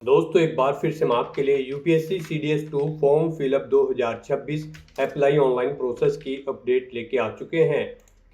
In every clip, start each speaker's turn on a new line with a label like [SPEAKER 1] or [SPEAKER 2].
[SPEAKER 1] दोस्तों एक बार फिर से हम आपके लिए UPSC CDS 2 form fill up 2026 apply online process की अपडेट लेके आ चुके हैं।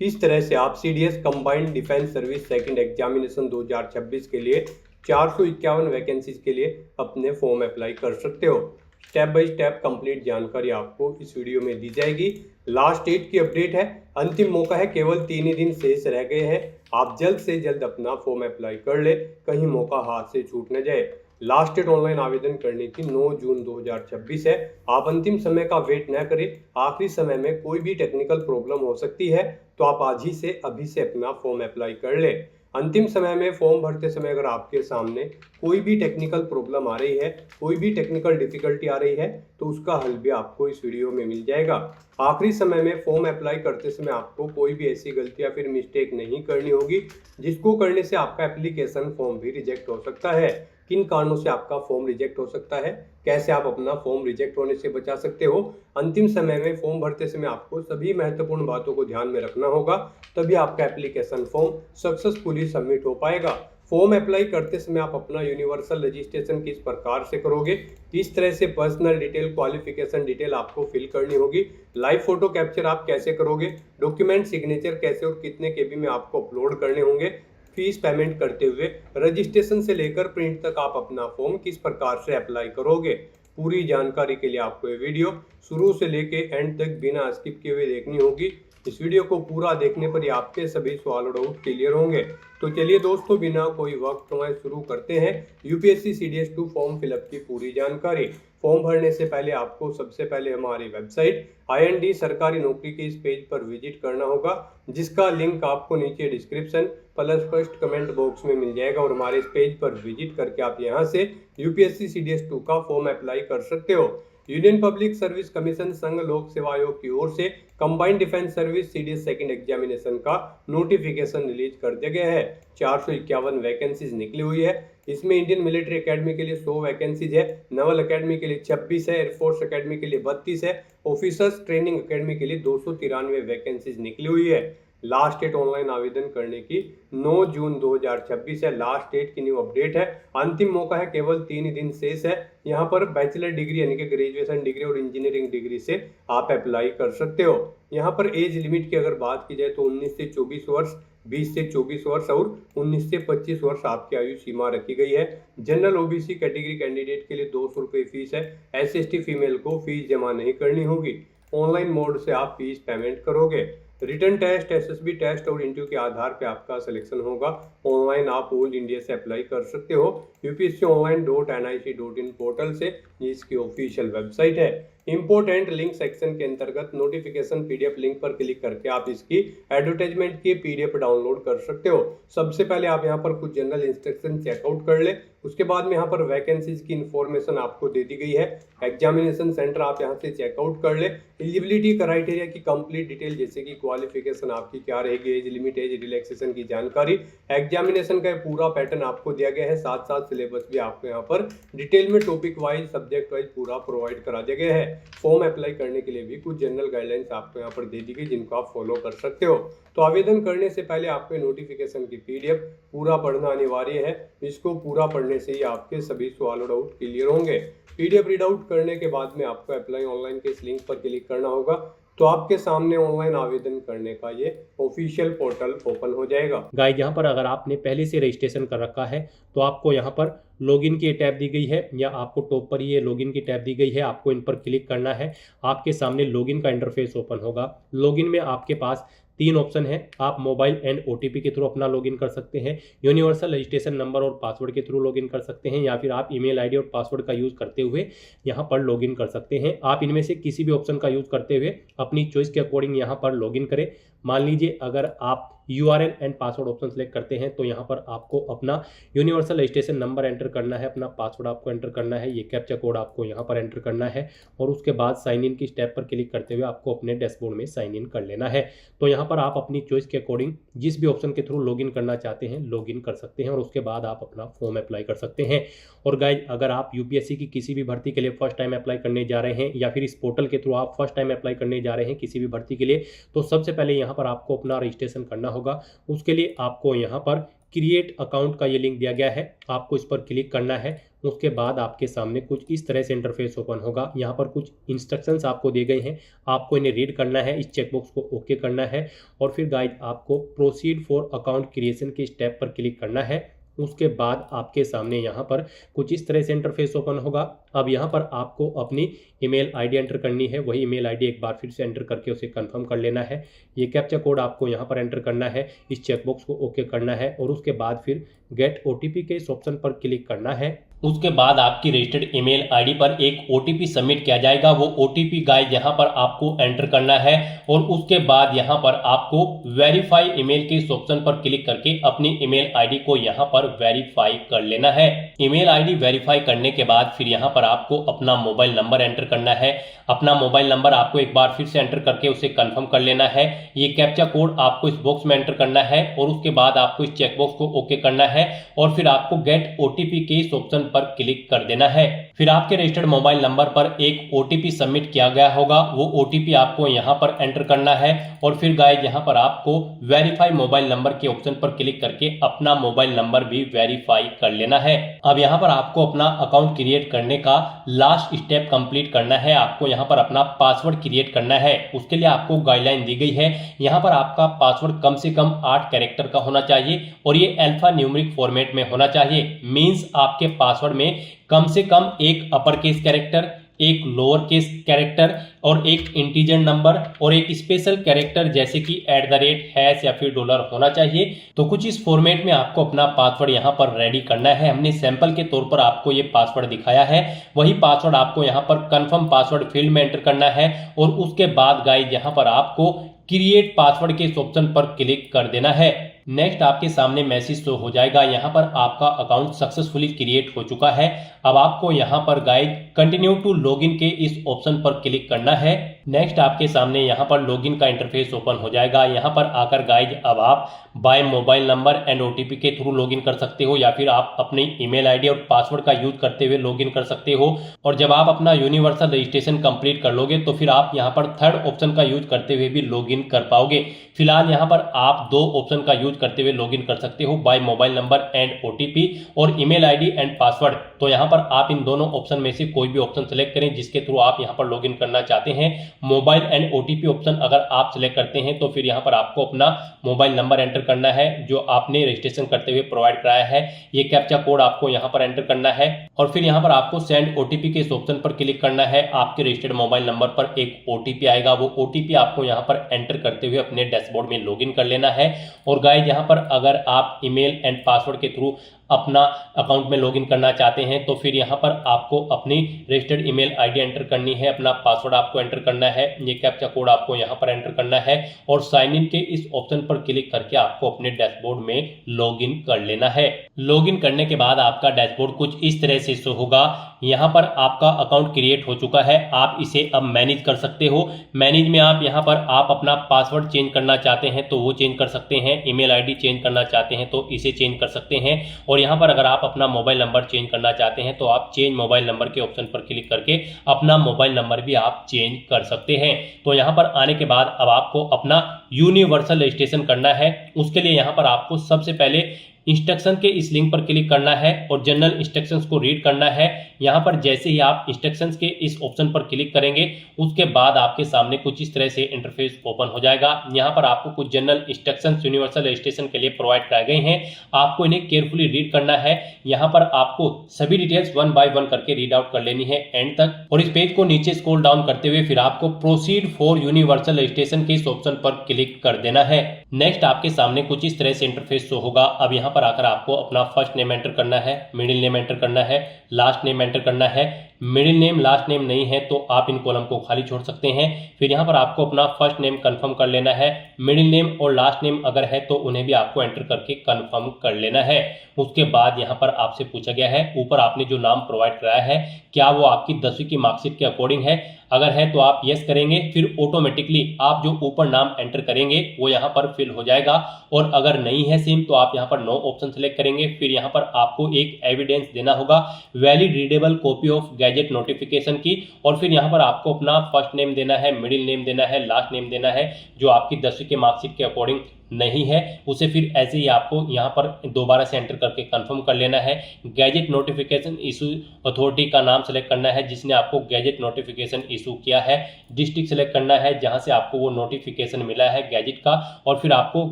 [SPEAKER 1] किस तरह से आप CDS combined defence service second examination 2026 के लिए 451 वैकेंसीज के लिए अपने फॉर्म अप्लाई कर सकते हो। स्टेप बाय स्टेप कंप्लीट जानकारी आपको इस वीडियो में दी जाएगी। लास्ट डेट की अपडेट है, अंतिम मौका है, केवल 3 ही दिन शेष रह गए हैं। आप जल्द से जल्द अपना फॉर्म अप्लाई कर ले, कहीं मौका हाथ से छूट न जाए। लास्ट डेट ऑनलाइन आवेदन करने की 9 जून 2026 है। आप अंतिम समय का वेट न करें, आखिरी समय में कोई भी टेक्निकल प्रॉब्लम हो सकती है, तो आप आज ही से अभी से अपना फॉर्म अप्लाई कर ले। अंतिम समय में फॉर्म भरते समय अगर आपके सामने कोई भी टेक्निकल प्रॉब्लम आ रही है, कोई भी टेक्निकल डिफिकल्टी आ रही है, तो उसका हल भी आपको इस वीडियो में मिल जाएगा। आखिरी समय में फॉर्म अप्लाई करते समय आपको कोई भी ऐसी गलती या फिर मिस्टेक नहीं करनी होगी जिसको करने से आपका एप्लीकेशन फॉर्म भी रिजेक्ट हो सकता है। किन कारणों से आपका फॉर्म रिजेक्ट हो सकता है, कैसे आप अपना फॉर्म रिजेक्ट होने से बचा सकते हो, अंतिम समय में फॉर्म भरते समय आपको सभी महत्वपूर्ण बातों को ध्यान में रखना होगा, तभी आपका एप्लीकेशन फॉर्म सक्सेसफुली सबमिट हो पाएगा। फॉर्म अप्लाई करते समय आप अपना यूनिवर्सल रजिस्ट्रेशन किस प्रकार से करोगे, किस तरह से पर्सनल डिटेल, क्वालिफिकेशन डिटेल आपको फिल करनी होगी, लाइव फोटो कैप्चर आप कैसे करोगे, डॉक्यूमेंट सिग्नेचर कैसे और कितने केबी में आपको अपलोड करने होंगे, फीस पेमेंट करते हुए रजिस्ट्रेशन से लेकर प्रिंट तक आप अपना फॉर्म किस प्रकार से अप्लाई करोगे, पूरी जानकारी के लिए आपको ये वीडियो शुरू से लेके एंड तक बिना स्किप किए हुए देखनी होगी। इस वीडियो को पूरा देखने पर ही आपके सभी सवाल और डाउट क्लियर होंगे। तो चलिए दोस्तों, बिना कोई वक्त गंवाए शुरू करते हैं यूपीएससी सीडीएस 2 फॉर्म फिलअप की पूरी जानकारी। फॉर्म भरने से पहले आपको सबसे पहले हमारी वेबसाइट IND सरकारी नौकरी के इस पेज पर विजिट करना होगा, जिसका लिंक आपको नीचे description plus first comment box में मिल जाएगा। और हमारे इस पेज पर विजिट करके आप यहां से यूपीएससी सीडीएस 2 का फॉर्म अप्लाई कर सकते हो। यूनियन पब्लिक सर्विस कमीशन संघ लोक सेवा आयोग की ओर से combined defence service CDS second examination का नोटिफिकेशन रिलीज कर दिया गया है। 451 वैकेंसीज निकली हुई है। इसमें इंडियन मिलिट्री एकेडमी के लिए 100 वैकेंसीज है, नवल एकेडमी के लिए 26 है, एयरफोर्स एकेडमी के लिए 32 है, ऑफिसर्स ट्रेनिंग एकेडमी के लिए 293 वैकेंसीज निकली हुई है। लास्ट डेट ऑनलाइन आवेदन करने की 9 जून 2026 है। लास्ट डेट की न्यू अपडेट है। अंतिम मौका है, केवल 3 दिन शेष है। यहाँ पर बैचलर डिग्री यानी कि ग्रेजुएशन डिग्री और इंजीनियरिंग डिग्री से आप अप्लाई कर सकते हो। यहाँ पर एज लिमिट की अगर बात की जाए तो 19 से 24 वर्ष, 20 से 24 वर्ष और 19 से 25 वर्ष आपकी आयु सीमा रखी गई है। जनरल ओबीसी कैटेगरी कैंडिडेट के लिए 200 रुपये फीस है। SC/ST फीमेल को फीस जमा नहीं करनी होगी। ऑनलाइन मोड से आप फीस पेमेंट करोगे। रिटर्न टेस्ट, SSB टेस्ट और इंटरव्यू के आधार पे आपका सिलेक्शन होगा। ऑनलाइन आप ऑल इंडिया से अप्लाई कर सकते हो upsconline.nic.in पोर्टल से, जिसकी ऑफिशियल वेबसाइट है। इंपोर्टेंट लिंक सेक्शन के अंतर्गत नोटिफिकेशन PDF लिंक पर क्लिक करके आप इसकी एडवर्टाइजमेंट की PDF डाउनलोड कर सकते हो। सबसे पहले आप यहाँ पर कुछ जनरल इंस्ट्रक्शन चेकआउट कर ले, उसके बाद में यहाँ पर वैकेंसीज की इंफॉर्मेशन आपको दे दी गई है। एग्जामिनेशन सेंटर आप यहाँ से चेकआउट कर ले। एलिजिबिलिटी क्राइटेरिया की कंप्लीट डिटेल, जैसे कि क्वालिफिकेशन आपकी क्या रहेगी, एज लिमिट, एज रिलैक्सेशन की जानकारी, एग्जामिनेशन का पूरा पैटर्न आपको दिया गया है। साथ साथ सिलेबस भी आपको यहाँ पर डिटेल में टॉपिक वाइज, सब्जेक्ट वाइज पूरा प्रोवाइड करा दिया गया है। फॉर्म अप्लाई करने के लिए भी कुछ जनरल गाइडलाइंस आपको यहाँ पर दे दी गई, जिनको आप फॉलो कर सकते हो। तो आवेदन करने से पहले आपके नोटिफिकेशन की PDF पूरा पढ़ना अनिवार्य है। इसको पूरा पढ़ने से ही आपके सभी सवाल और डाउट क्लियर होंगे। PDF रीड आउट करने के बाद में आपको अप्लाई ऑनलाइन के इस लिंक पर क्लिक करना होगा, तो आपके सामने ऑनलाइन आवेदन करने का ये ऑफिशियल पोर्टल ओपन हो जाएगा।
[SPEAKER 2] गाइज यहाँ पर अगर आपने पहले से रजिस्ट्रेशन कर रखा है तो आपको यहाँ पर लॉगिन की टैब दी गई है, या आपको टॉप पर ये लॉगिन की टैब दी गई है। आपको इन पर क्लिक करना है। आपके सामने लॉगिन का इंटरफेस ओपन होगा। लॉगिन में आपके पास 3 ऑप्शन है। आप मोबाइल एंड OTP के थ्रू अपना लॉगिन कर सकते हैं, यूनिवर्सल रजिस्ट्रेशन नंबर और पासवर्ड के थ्रू लॉगिन कर सकते हैं, या फिर आप ईमेल ID और पासवर्ड का यूज़ करते हुए यहाँ पर लॉगिन कर सकते हैं। आप इनमें से किसी भी ऑप्शन का यूज़ करते हुए अपनी चॉइस के अकॉर्डिंग यहाँ पर लॉगिन करें। मान लीजिए अगर आप URL and password option select करते हैं तो यहाँ पर आपको अपना यूनिवर्सल रजिस्ट्रेशन नंबर एंटर करना है, अपना पासवर्ड आपको एंटर करना है, ये कैप्चा कोड आपको यहाँ पर एंटर करना है, और उसके बाद साइन इन की स्टेप पर क्लिक करते हुए आपको अपने डैशबोर्ड में साइन इन कर लेना है। तो यहाँ पर आप अपनी चॉइस के अकॉर्डिंग जिस भी ऑप्शन के थ्रू लॉगिन करना चाहते हैं लॉगिन कर सकते हैं, और उसके बाद आप अपना फॉर्म अप्लाई कर सकते हैं। और गाइज, अगर आप UPSC की किसी भी भर्ती के लिए फर्स्ट टाइम अप्लाई करने जा रहे हैं, या फिर इस पोर्टल के थ्रू आप फर्स्ट टाइम अप्लाई करने जा रहे हैं किसी भी भर्ती के लिए, तो सबसे पहले यहाँ पर आपको अपना रजिस्ट्रेशन करना होगा। उसके लिए आपको यहाँ पर क्रिएट अकाउंट का ये लिंक दिया गया है, आपको इस पर क्लिक करना है। उसके बाद आपके सामने कुछ इस तरह से इंटरफेस ओपन होगा। यहाँ पर कुछ इंस्ट्रक्शंस आपको दिए गए हैं, आपको इन्हें रीड करना है, इस चेकबॉक्स को ओके करना है और फिर गाइड आपको प्रोसीड फॉर अकाउंट क्रिएशन के स्टेप पर क्लिक करना है। उसके बाद आपके सामने यहाँ पर कुछ इस तरह से इंटरफेस ओपन होगा। अब यहाँ पर आपको अपनी ईमेल आईडी एंटर करनी है। वही ईमेल आईडी एक बार फिर से एंटर करके उसे कंफर्म कर लेना है। ये कैप्चा कोड आपको यहाँ पर एंटर करना है, इस चेकबॉक्स को ओके करना है और उसके बाद फिर गेट ओटीपी के इस ऑप्शन पर क्लिक करना है। उसके बाद आपकी रजिस्टर्ड ईमेल आईडी पर एक ओटीपी सबमिट किया जाएगा। वो ओटीपी गाइस यहाँ पर आपको एंटर करना है और उसके बाद यहाँ पर आपको वेरीफाई ईमेल के इस ऑप्शन पर क्लिक करके अपनी ईमेल आईडी को यहाँ पर वेरीफाई कर लेना है। ईमेल आईडी वेरीफाई करने के बाद फिर यहाँ पर आपको अपना मोबाइल नंबर एंटर करना है। अपना मोबाइल नंबर आपको एक बार फिर से एंटर करके उसे कंफर्म कर लेना है। ये कैप्चा कोड आपको इस बॉक्स में एंटर करना है और उसके बाद आपको इस चेकबॉक्स को ओके करना है और फिर आपको गेट ओटीपी के इस ऑप्शन पर क्लिक कर देना है। फिर आपके रजिस्टर्ड मोबाइल नंबर पर एक ओटीपी सबमिट किया गया होगा, वो ओटीपी आपको यहाँ पर एंटर करना है और फिर गाइस यहाँ पर आपको वेरीफाई मोबाइल नंबर के ऑप्शन पर क्लिक करके अपना मोबाइल नंबर भी वेरीफाई कर लेना है। अब यहाँ पर आपको अपना अकाउंट क्रिएट करने का लास्ट स्टेप कंप्लीट करना है। आपको यहाँ पर अपना पासवर्ड क्रिएट करना है। उसके लिए आपको गाइडलाइन दी गई है। यहाँ पर आपका पासवर्ड कम से कम 8 कैरेक्टर का होना चाहिए और ये अल्फा न्यूमेरिक फॉर्मेट में होना चाहिए। मींस आपके पासवर्ड में कम से कम एक अपर केस कैरेक्टर, एक लोअर केस कैरेक्टर और एक इंटीजर नंबर और एक स्पेशल कैरेक्टर जैसे कि @ या फिर डॉलर होना चाहिए। तो कुछ इस फॉर्मेट में आपको अपना पासवर्ड यहाँ पर रेडी करना है। हमने सैंपल के तौर पर आपको ये पासवर्ड दिखाया है। वही पासवर्ड आपको यहाँ पर कंफर्म पासवर्ड फील्ड में एंटर करना है और उसके बाद गाइस यहाँ पर आपको क्रिएट पासवर्ड के इस ऑप्शन पर क्लिक कर देना है। नेक्स्ट आपके सामने मैसेज शो हो जाएगा, यहाँ पर आपका अकाउंट सक्सेसफुली क्रिएट हो चुका है। अब आपको यहाँ पर गाइस कंटिन्यू टू लॉगिन के इस ऑप्शन पर क्लिक करना है। नेक्स्ट आपके सामने यहाँ पर लॉगिन का इंटरफेस ओपन हो जाएगा। यहाँ पर आकर गाइस अब आप by mobile number and OTP के थ्रू लॉगिन कर सकते हो या फिर आप अपनी ईमेल आईडी और पासवर्ड का यूज करते हुए लॉगिन कर सकते हो। और जब आप अपना यूनिवर्सल रजिस्ट्रेशन कंप्लीट कर लोगे तो फिर आप यहाँ पर थर्ड ऑप्शन का यूज करते हुए भी लॉगिन कर पाओगे। फिलहाल यहाँ पर आप 2 ऑप्शन का यूज करते हुए लॉगिन कर सकते हो, by mobile number and OTP और ईमेल आईडी एंड पासवर्ड। तो यहाँ पर आप इन दोनों ऑप्शन में से कोई भी ऑप्शन सेलेक्ट करें जिसके थ्रू आप यहाँ पर लॉगिन करना चाहते हैं। मोबाइल एंड ओटीपी ऑप्शन अगर आप सिलेक्ट करते हैं तो फिर यहाँ पर आपको अपना मोबाइल नंबर एंटर करना है जो आपने रजिस्ट्रेशन करते हुए प्रोवाइड कराया है। ये कैप्चा कोड आपको यहाँ पर एंटर करना है और फिर यहाँ पर आपको सेंड ओटीपी के इस ऑप्शन पर क्लिक करना है। आपके रजिस्टर्ड मोबाइल नंबर पर एक ओटीपी आएगा, वो ओटीपी आपको यहाँ पर एंटर करते हुए अपने डैशबोर्ड में लॉगिन कर लेना है। और गाइस यहाँ पर अगर आप ईमेल एंड पासवर्ड के थ्रू अपना अकाउंट में लॉगिन करना चाहते हैं तो फिर यहाँ पर आपको अपनी रजिस्टर्ड ईमेल आईडी एंटर करनी है, अपना पासवर्ड आपको एंटर करना है, ये कैप्चा कोड आपको यहाँ पर एंटर करना है और साइन इन के इस ऑप्शन पर क्लिक करके आपको अपने डैशबोर्ड में लॉगिन कर लेना है। लॉगिन करने के बाद आपका डैशबोर्ड कुछ इस तरह से शो होगा। यहाँ पर आपका अकाउंट क्रिएट हो चुका है, आप इसे अब मैनेज कर सकते हो। मैनेज में आप यहाँ पर आप अपना पासवर्ड चेंज करना चाहते हैं तो वो चेंज कर सकते हैं, ईमेल आईडी चेंज करना चाहते हैं तो इसे चेंज कर सकते हैं और यहाँ पर अगर आप अपना मोबाइल नंबर चेंज करना चाहते हैं तो आप चेंज मोबाइल नंबर के ऑप्शन पर क्लिक करके अपना मोबाइल नंबर भी आप चेंज कर सकते हैं। तो यहाँ पर आने के बाद अब आपको अपना यूनिवर्सल रजिस्ट्रेशन करना है। उसके लिए यहाँ पर आपको सबसे पहले इंस्ट्रक्शन के इस लिंक पर क्लिक करना है और जनरल इंस्ट्रक्शंस को रीड करना है। यहाँ पर जैसे ही आप इंस्ट्रक्शंस के इस ऑप्शन पर क्लिक करेंगे उसके बाद आपके सामने कुछ इस तरह से इंटरफेस ओपन हो जाएगा। यहाँ पर आपको कुछ जनरल इंस्ट्रक्शंस यूनिवर्सल रजिस्ट्रेशन के लिए प्रोवाइड कराए गए हैं, आपको इन्हें केयरफुली रीड करना है। यहाँ पर आपको सभी डिटेल्स 1 बाय 1 करके रीड आउट कर लेनी है एंड तक और इस पेज को नीचे स्क्रॉल डाउन करते हुए फिर आपको प्रोसीड फॉर यूनिवर्सल रजिस्ट्रेशन के इस ऑप्शन पर क्लिक कर देना है। नेक्स्ट आपके सामने कुछ इस तरह से इंटरफेस शो होगा। अब यहाँ पर आकर आपको अपना फर्स्ट नेम एंटर करना है, मिडिल नेम एंटर करना है, लास्ट नेम एंटर करना है। मिडिल नेम लास्ट नेम नहीं है तो आप इन कॉलम को खाली छोड़ सकते हैं। फिर यहाँ पर आपको अपना फर्स्ट नेम कंफर्म कर लेना है। मिडिल नेम और लास्ट नेम अगर है तो उन्हें भी आपको एंटर करके कंफर्म कर लेना है। उसके बाद यहाँ पर आपसे पूछा गया है ऊपर आपने जो नाम प्रोवाइड कराया है क्या वो आपकी 10वीं की मार्कशीट के अकॉर्डिंग है। अगर है तो आप यस करेंगे, फिर ऑटोमेटिकली आप जो ऊपर नाम एंटर करेंगे वो यहाँ पर फिल हो जाएगा। और अगर नहीं है सेम तो आप यहाँ पर नो ऑप्शन सेलेक्ट करेंगे। फिर यहाँ पर आपको एक एविडेंस देना होगा, valid readable copy of gadget notification की। और फिर यहाँ पर आपको अपना फर्स्ट नेम देना है, मिडिल नेम देना है, लास्ट नेम देना है जो आपकी 10वीं के मार्कशीट के अकॉर्डिंग नहीं है उसे फिर ऐसे ही आपको यहाँ पर दोबारा से एंटर करके कंफर्म कर लेना है। गैजेट नोटिफिकेशन इशू अथॉरिटी का नाम सेलेक्ट करना है जिसने आपको गैजेट नोटिफिकेशन इशू किया है। डिस्ट्रिक्ट सेलेक्ट करना है जहां से आपको वो नोटिफिकेशन मिला है गैजेट का, और फिर आपको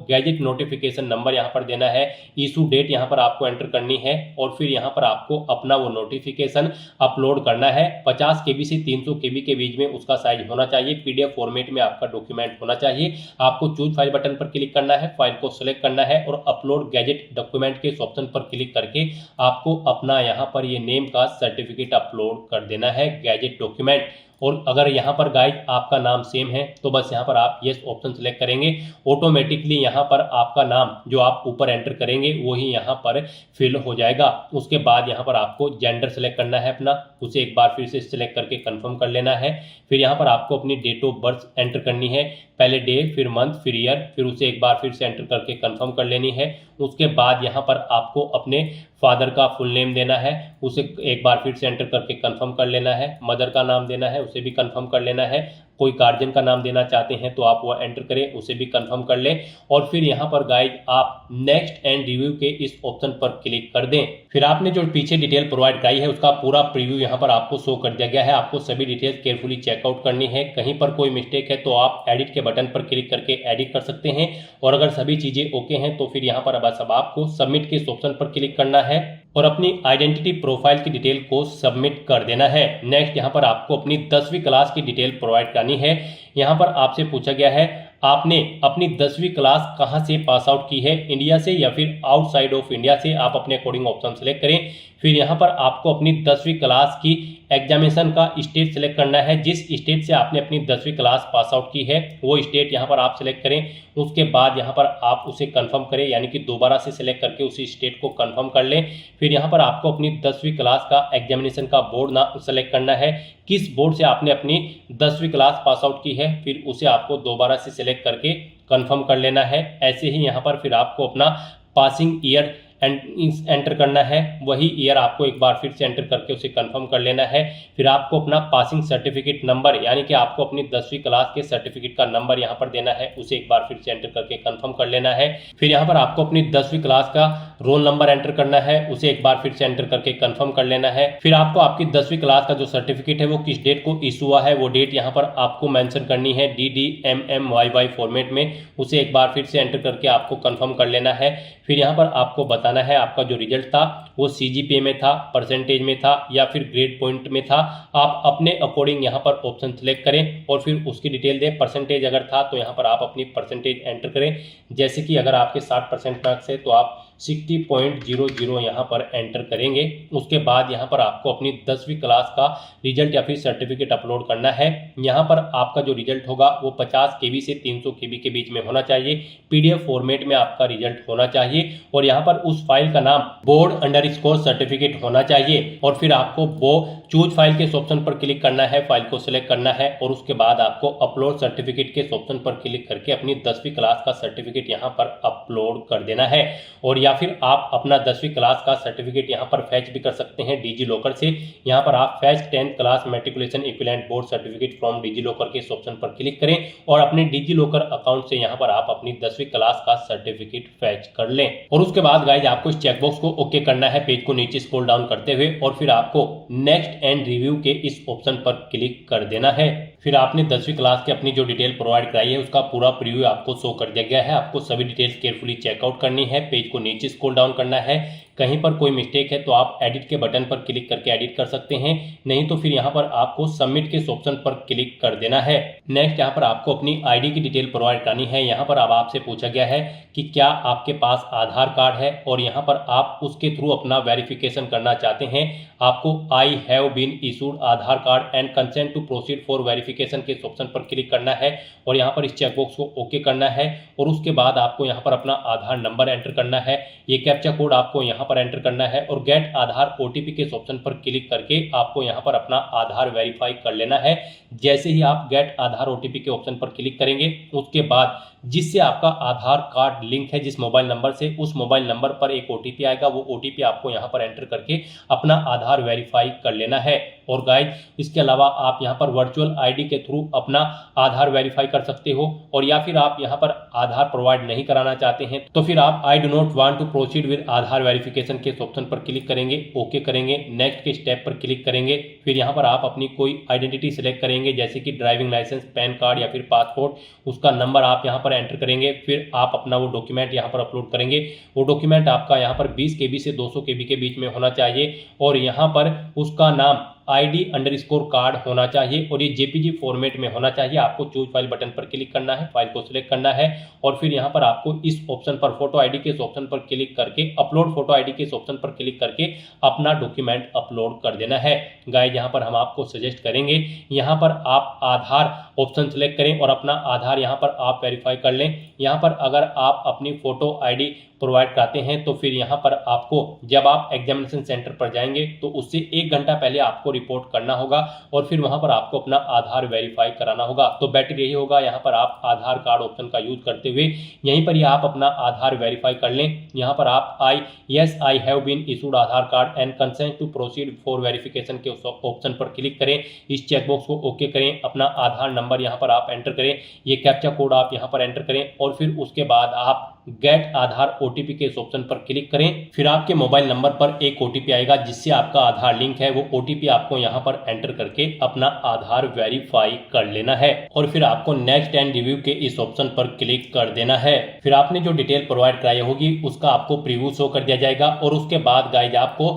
[SPEAKER 2] गैजेट नोटिफिकेशन नंबर यहाँ पर देना है। इशू डेट यहाँ पर आपको एंटर करनी है और फिर यहाँ पर आपको अपना वो नोटिफिकेशन अपलोड करना है। 50 KB से 300 KB के बीच में उसका साइज होना चाहिए। PDF फॉर्मेट में आपका डॉक्यूमेंट होना चाहिए। आपको चूज फाइल बटन पर क्लिक करना है, फाइल को सिलेक्ट करना है और अपलोड गैजेट डॉक्यूमेंट के इस ऑप्शन पर क्लिक करके आपको अपना यहाँ पर ये नेम का सर्टिफिकेट अपलोड कर देना है गैजेट डॉक्यूमेंट। और अगर यहाँ पर गाइज आपका नाम सेम है तो बस यहाँ पर आप यस ऑप्शन सेलेक्ट करेंगे। ऑटोमेटिकली यहाँ पर आपका नाम जो आप ऊपर एंटर करेंगे वही यहाँ पर फिल हो जाएगा। उसके बाद यहाँ पर आपको जेंडर सेलेक्ट करना है अपना, उसे एक बार फिर से सिलेक्ट करके कंफर्म कर लेना है। फिर यहाँ पर आपको अपनी डेट ऑफ बर्थ एंटर करनी है, पहले डे फिर मंथ फिर ईयर, फिर उसे एक बार फिर से एंटर करके कंफर्म कर लेनी है। उसके बाद यहाँ पर आपको अपने फादर का फुल नेम देना है, उसे एक बार फिर से एंटर करके कंफर्म कर लेना है। मदर का नाम देना है, उसे भी कंफर्म कर लेना है। कोई गार्जियन का नाम देना चाहते हैं तो आप वो एंटर करें, उसे भी कंफर्म कर लें। और फिर यहाँ पर गाइज आप नेक्स्ट एंड रिव्यू के इस ऑप्शन पर क्लिक कर दें। फिर आपने जो पीछे डिटेल प्रोवाइड कराई है उसका पूरा प्रीव्यू यहाँ पर आपको शो कर दिया गया है। आपको सभी डिटेल्स केयरफुली चेकआउट करनी है। कहीं पर कोई मिस्टेक है तो आप एडिट के बटन पर क्लिक करके एडिट कर सकते हैं। और अगर सभी चीजें ओके हैं तो फिर यहाँ पर बस अब आपको सबमिट के इस ऑप्शन पर क्लिक करना है और अपनी आइडेंटिटी प्रोफाइल की डिटेल को सबमिट कर देना है। नेक्स्ट यहाँ पर आपको अपनी 10वीं क्लास की डिटेल प्रोवाइड करनी है। यहाँ पर आपसे पूछा गया है आपने अपनी 10वीं क्लास कहाँ से पास आउट की है, इंडिया से या फिर आउटसाइड ऑफ इंडिया से। आप अपने अकॉर्डिंग ऑप्शन सेलेक्ट करें। फिर यहाँ पर आपको अपनी 10वीं क्लास की एग्जामिनेशन का स्टेट सेलेक्ट करना है। जिस स्टेट से आपने अपनी 10वीं क्लास पास आउट की है वो स्टेट यहाँ पर आप सेलेक्ट करें। उसके बाद यहाँ पर आप उसे कंफर्म करें, यानी कि दोबारा से सिलेक्ट करके उसी स्टेट को कंफर्म कर लें। फिर यहाँ पर आपको अपनी 10वीं क्लास का एग्जामिनेशन का बोर्ड ना सेलेक्ट करना है, किस बोर्ड से आपने अपनी 10वीं क्लास पास आउट की है, फिर उसे आपको दोबारा से सिलेक्ट करके कंफर्म कर लेना है। ऐसे ही यहाँ पर फिर आपको अपना पासिंग ईयर एंटर करना है, वही ईयर आपको एक बार फिर से एंटर करके उसे कंफर्म कर लेना है। फिर आपको अपना पासिंग सर्टिफिकेट नंबर, यानी कि आपको अपनी 10वीं क्लास के सर्टिफिकेट का नंबर यहाँ पर देना है, उसे एक बार फिर से एंटर करके कंफर्म कर लेना है। फिर यहाँ पर आपको अपनी 10वीं क्लास का रोल नंबर एंटर करना है, उसे एक बार फिर से एंटर करके कंफर्म कर लेना है। फिर आपको आपकी 10वीं क्लास का जो सर्टिफिकेट है वो किस डेट को इशू हुआ है वो डेट यहाँ पर आपको मेंशन करनी है DDMMYY फॉर्मेट में, उसे एक बार फिर से एंटर करके आपको कंफर्म कर लेना है। फिर यहाँ पर आपको बताना है आपका जो रिजल्ट था वो CGPA में था, परसेंटेज में था या फिर ग्रेड पॉइंट में था। आप अपने अकॉर्डिंग यहाँ पर ऑप्शन सेलेक्ट करें और फिर उसकी डिटेल दें। परसेंटेज अगर था तो यहाँ पर आप अपनी परसेंटेज एंटर करें, जैसे कि अगर आपके 60% मार्क्स है तो आप 60.00 यहाँ पर एंटर करेंगे। उसके बाद यहाँ पर आपको अपनी 10वीं क्लास का रिजल्ट या फिर सर्टिफिकेट अपलोड करना है। यहाँ पर आपका जो रिजल्ट होगा वो 50 KB से 300 KB के बीच में होना चाहिए। PDF फॉर्मेट में आपका रिजल्ट होना चाहिए और यहाँ पर उस फाइल का नाम बोर्ड_स्कोर सर्टिफिकेट होना चाहिए। और फिर आपको वो चूज फाइल के ऑप्शन पर क्लिक करना है, फाइल को सिलेक्ट करना है और उसके बाद आपको अपलोड सर्टिफिकेट के ऑप्शन पर क्लिक करके अपनी 10वीं क्लास का सर्टिफिकेट यहाँ पर अपलोड कर देना है। और या फिर आप अपना 10वीं क्लास का सर्टिफिकेट यहाँ पर फैच भी कर सकते हैं डिजी लॉकर से। यहाँ पर आप fetch 10th class matriculation equivalent board certificate from DigiLocker के इस ऑप्शन पर क्लिक करें और अपने डिजी लॉकर अकाउंट से यहाँ पर आप अपनी 10वीं क्लास का सर्टिफिकेट फैच कर लें। और उसके बाद गाइज आपको इस चेकबॉक्स को ओके करना है पेज को नीचे स्क्रॉल डाउन करते हुए और फिर आपको नेक्स्ट एंड रिव्यू के इस ऑप्शन पर क्लिक कर देना है। फिर आपने 10वीं क्लास की अपनी जो डिटेल प्रोवाइड कराई है उसका पूरा प्रीव्यू आपको शो कर दिया गया है। आपको सभी डिटेल्स केयरफुली चेकआउट करनी है, पेज को नीचे स्क्रॉल डाउन करना है। कहीं पर कोई मिस्टेक है तो आप एडिट के बटन पर क्लिक करके एडिट कर सकते हैं, नहीं तो फिर यहाँ पर आपको सबमिट के ऑप्शन पर क्लिक कर देना है। नेक्स्ट यहाँ पर आपको अपनी आईडी की डिटेल प्रोवाइड करनी है। यहाँ पर अब आपसे पूछा गया है कि क्या आपके पास आधार कार्ड है और यहाँ पर आप उसके थ्रू अपना वेरिफिकेशन करना चाहते हैं। आपको I have been issued Aadhaar card and consent to proceed for verification के ऑप्शन पर क्लिक करना है और यहाँ पर इस चेकबॉक्स को ओके करना है। और उसके बाद आपको यहाँ पर अपना आधार नंबर एंटर करना है। ये कैप्चा कोड आपको यहाँ यहाँ पर एंटर करना है और गेट आधार ओटीपी के इस ऑप्शन पर क्लिक करके आपको यहाँ पर अपना आधार वेरीफाई कर लेना है। जैसे ही आप गेट आधार ओटीपी के ऑप्शन पर क्लिक करेंगे उसके बाद जिससे आपका आधार कार्ड लिंक है जिस मोबाइल नंबर से, उस मोबाइल नंबर पर एक ओटीपी आएगा। वो ओटीपी आपको यहाँ पर एंटर करके अपना आधार वेरीफाई कर लेना है। और गाइस इसके अलावा आप यहाँ पर वर्चुअल आईडी के थ्रू अपना आधार वेरीफाई कर सकते हो, और या फिर आप यहाँ पर आधार प्रोवाइड नहीं कराना चाहते हैं तो फिर आप I do not want to proceed with Aadhaar verification के ऑप्शन पर क्लिक करेंगे, ओके करेंगे, नेक्स्ट के स्टेप पर क्लिक करेंगे। फिर यहाँ पर आप अपनी कोई आइडेंटिटी सिलेक्ट करेंगे जैसे कि ड्राइविंग लाइसेंस, पैन कार्ड या फिर पासपोर्ट, उसका नंबर आप यहाँ पर एंटर करेंगे। फिर आप अपना वो डॉक्यूमेंट यहाँ पर अपलोड करेंगे। वो डॉक्यूमेंट आपका यहाँ पर 20 KB से 200 KB के बीच में होना चाहिए और यहाँ पर उसका नाम ID_, कार्ड होना चाहिए और ये JPG फॉर्मेट में होना चाहिए। आपको चूज फाइल बटन पर क्लिक करना है, फाइल को सिलेक्ट करना है और फिर यहाँ पर आपको इस ऑप्शन पर फोटो आईडी के इस ऑप्शन पर क्लिक करके अपलोड फोटो आईडी के इस ऑप्शन पर क्लिक करके अपना डॉक्यूमेंट अपलोड कर देना है। गाइस यहाँ पर हम आपको सजेस्ट करेंगे यहाँ पर आप आधार ऑप्शन सेलेक्ट करें और अपना आधार यहाँ पर आप वेरीफाई कर लें। यहाँ पर अगर आप अपनी फोटो आईडी प्रोवाइड कराते हैं तो फिर यहाँ पर आपको जब आप एग्जामिनेशन सेंटर पर जाएंगे तो उससे 1 घंटा पहले आपको रिपोर्ट करना होगा और फिर वहां पर आपको अपना आधार वेरीफाई कराना होगा। तो बेटर यही होगा यहाँ पर आप आधार कार्ड ऑप्शन का यूज करते हुए यहीं पर ही आप अपना आधार वेरीफाई कर लें। यहाँ पर आप I have been issued Aadhaar card and consent to proceed for verification के ऑप्शन पर क्लिक करें। इस चेकबॉक्स को ओके करें, अपना आधार नंबर यहाँ पर आप एंटर करें, ये कैप्चा कोड आप यहाँ पर एंटर करें और फिर उसके बाद आप गेट आधार ओटीपी के इस ऑप्शन पर क्लिक करें। फिर आपके मोबाइल नंबर पर एक ओटीपी आएगा जिससे आपका आधार लिंक है। वो ओटीपी आपको यहाँ पर एंटर करके अपना आधार वेरीफाई कर लेना है और फिर आपको नेक्स्ट एंड रिव्यू के इस ऑप्शन पर क्लिक कर देना है। फिर आपने जो डिटेल प्रोवाइड कराई होगी उसका आपको प्रीव्यू शो कर दिया जाएगा और उसके बाद गाइज आपको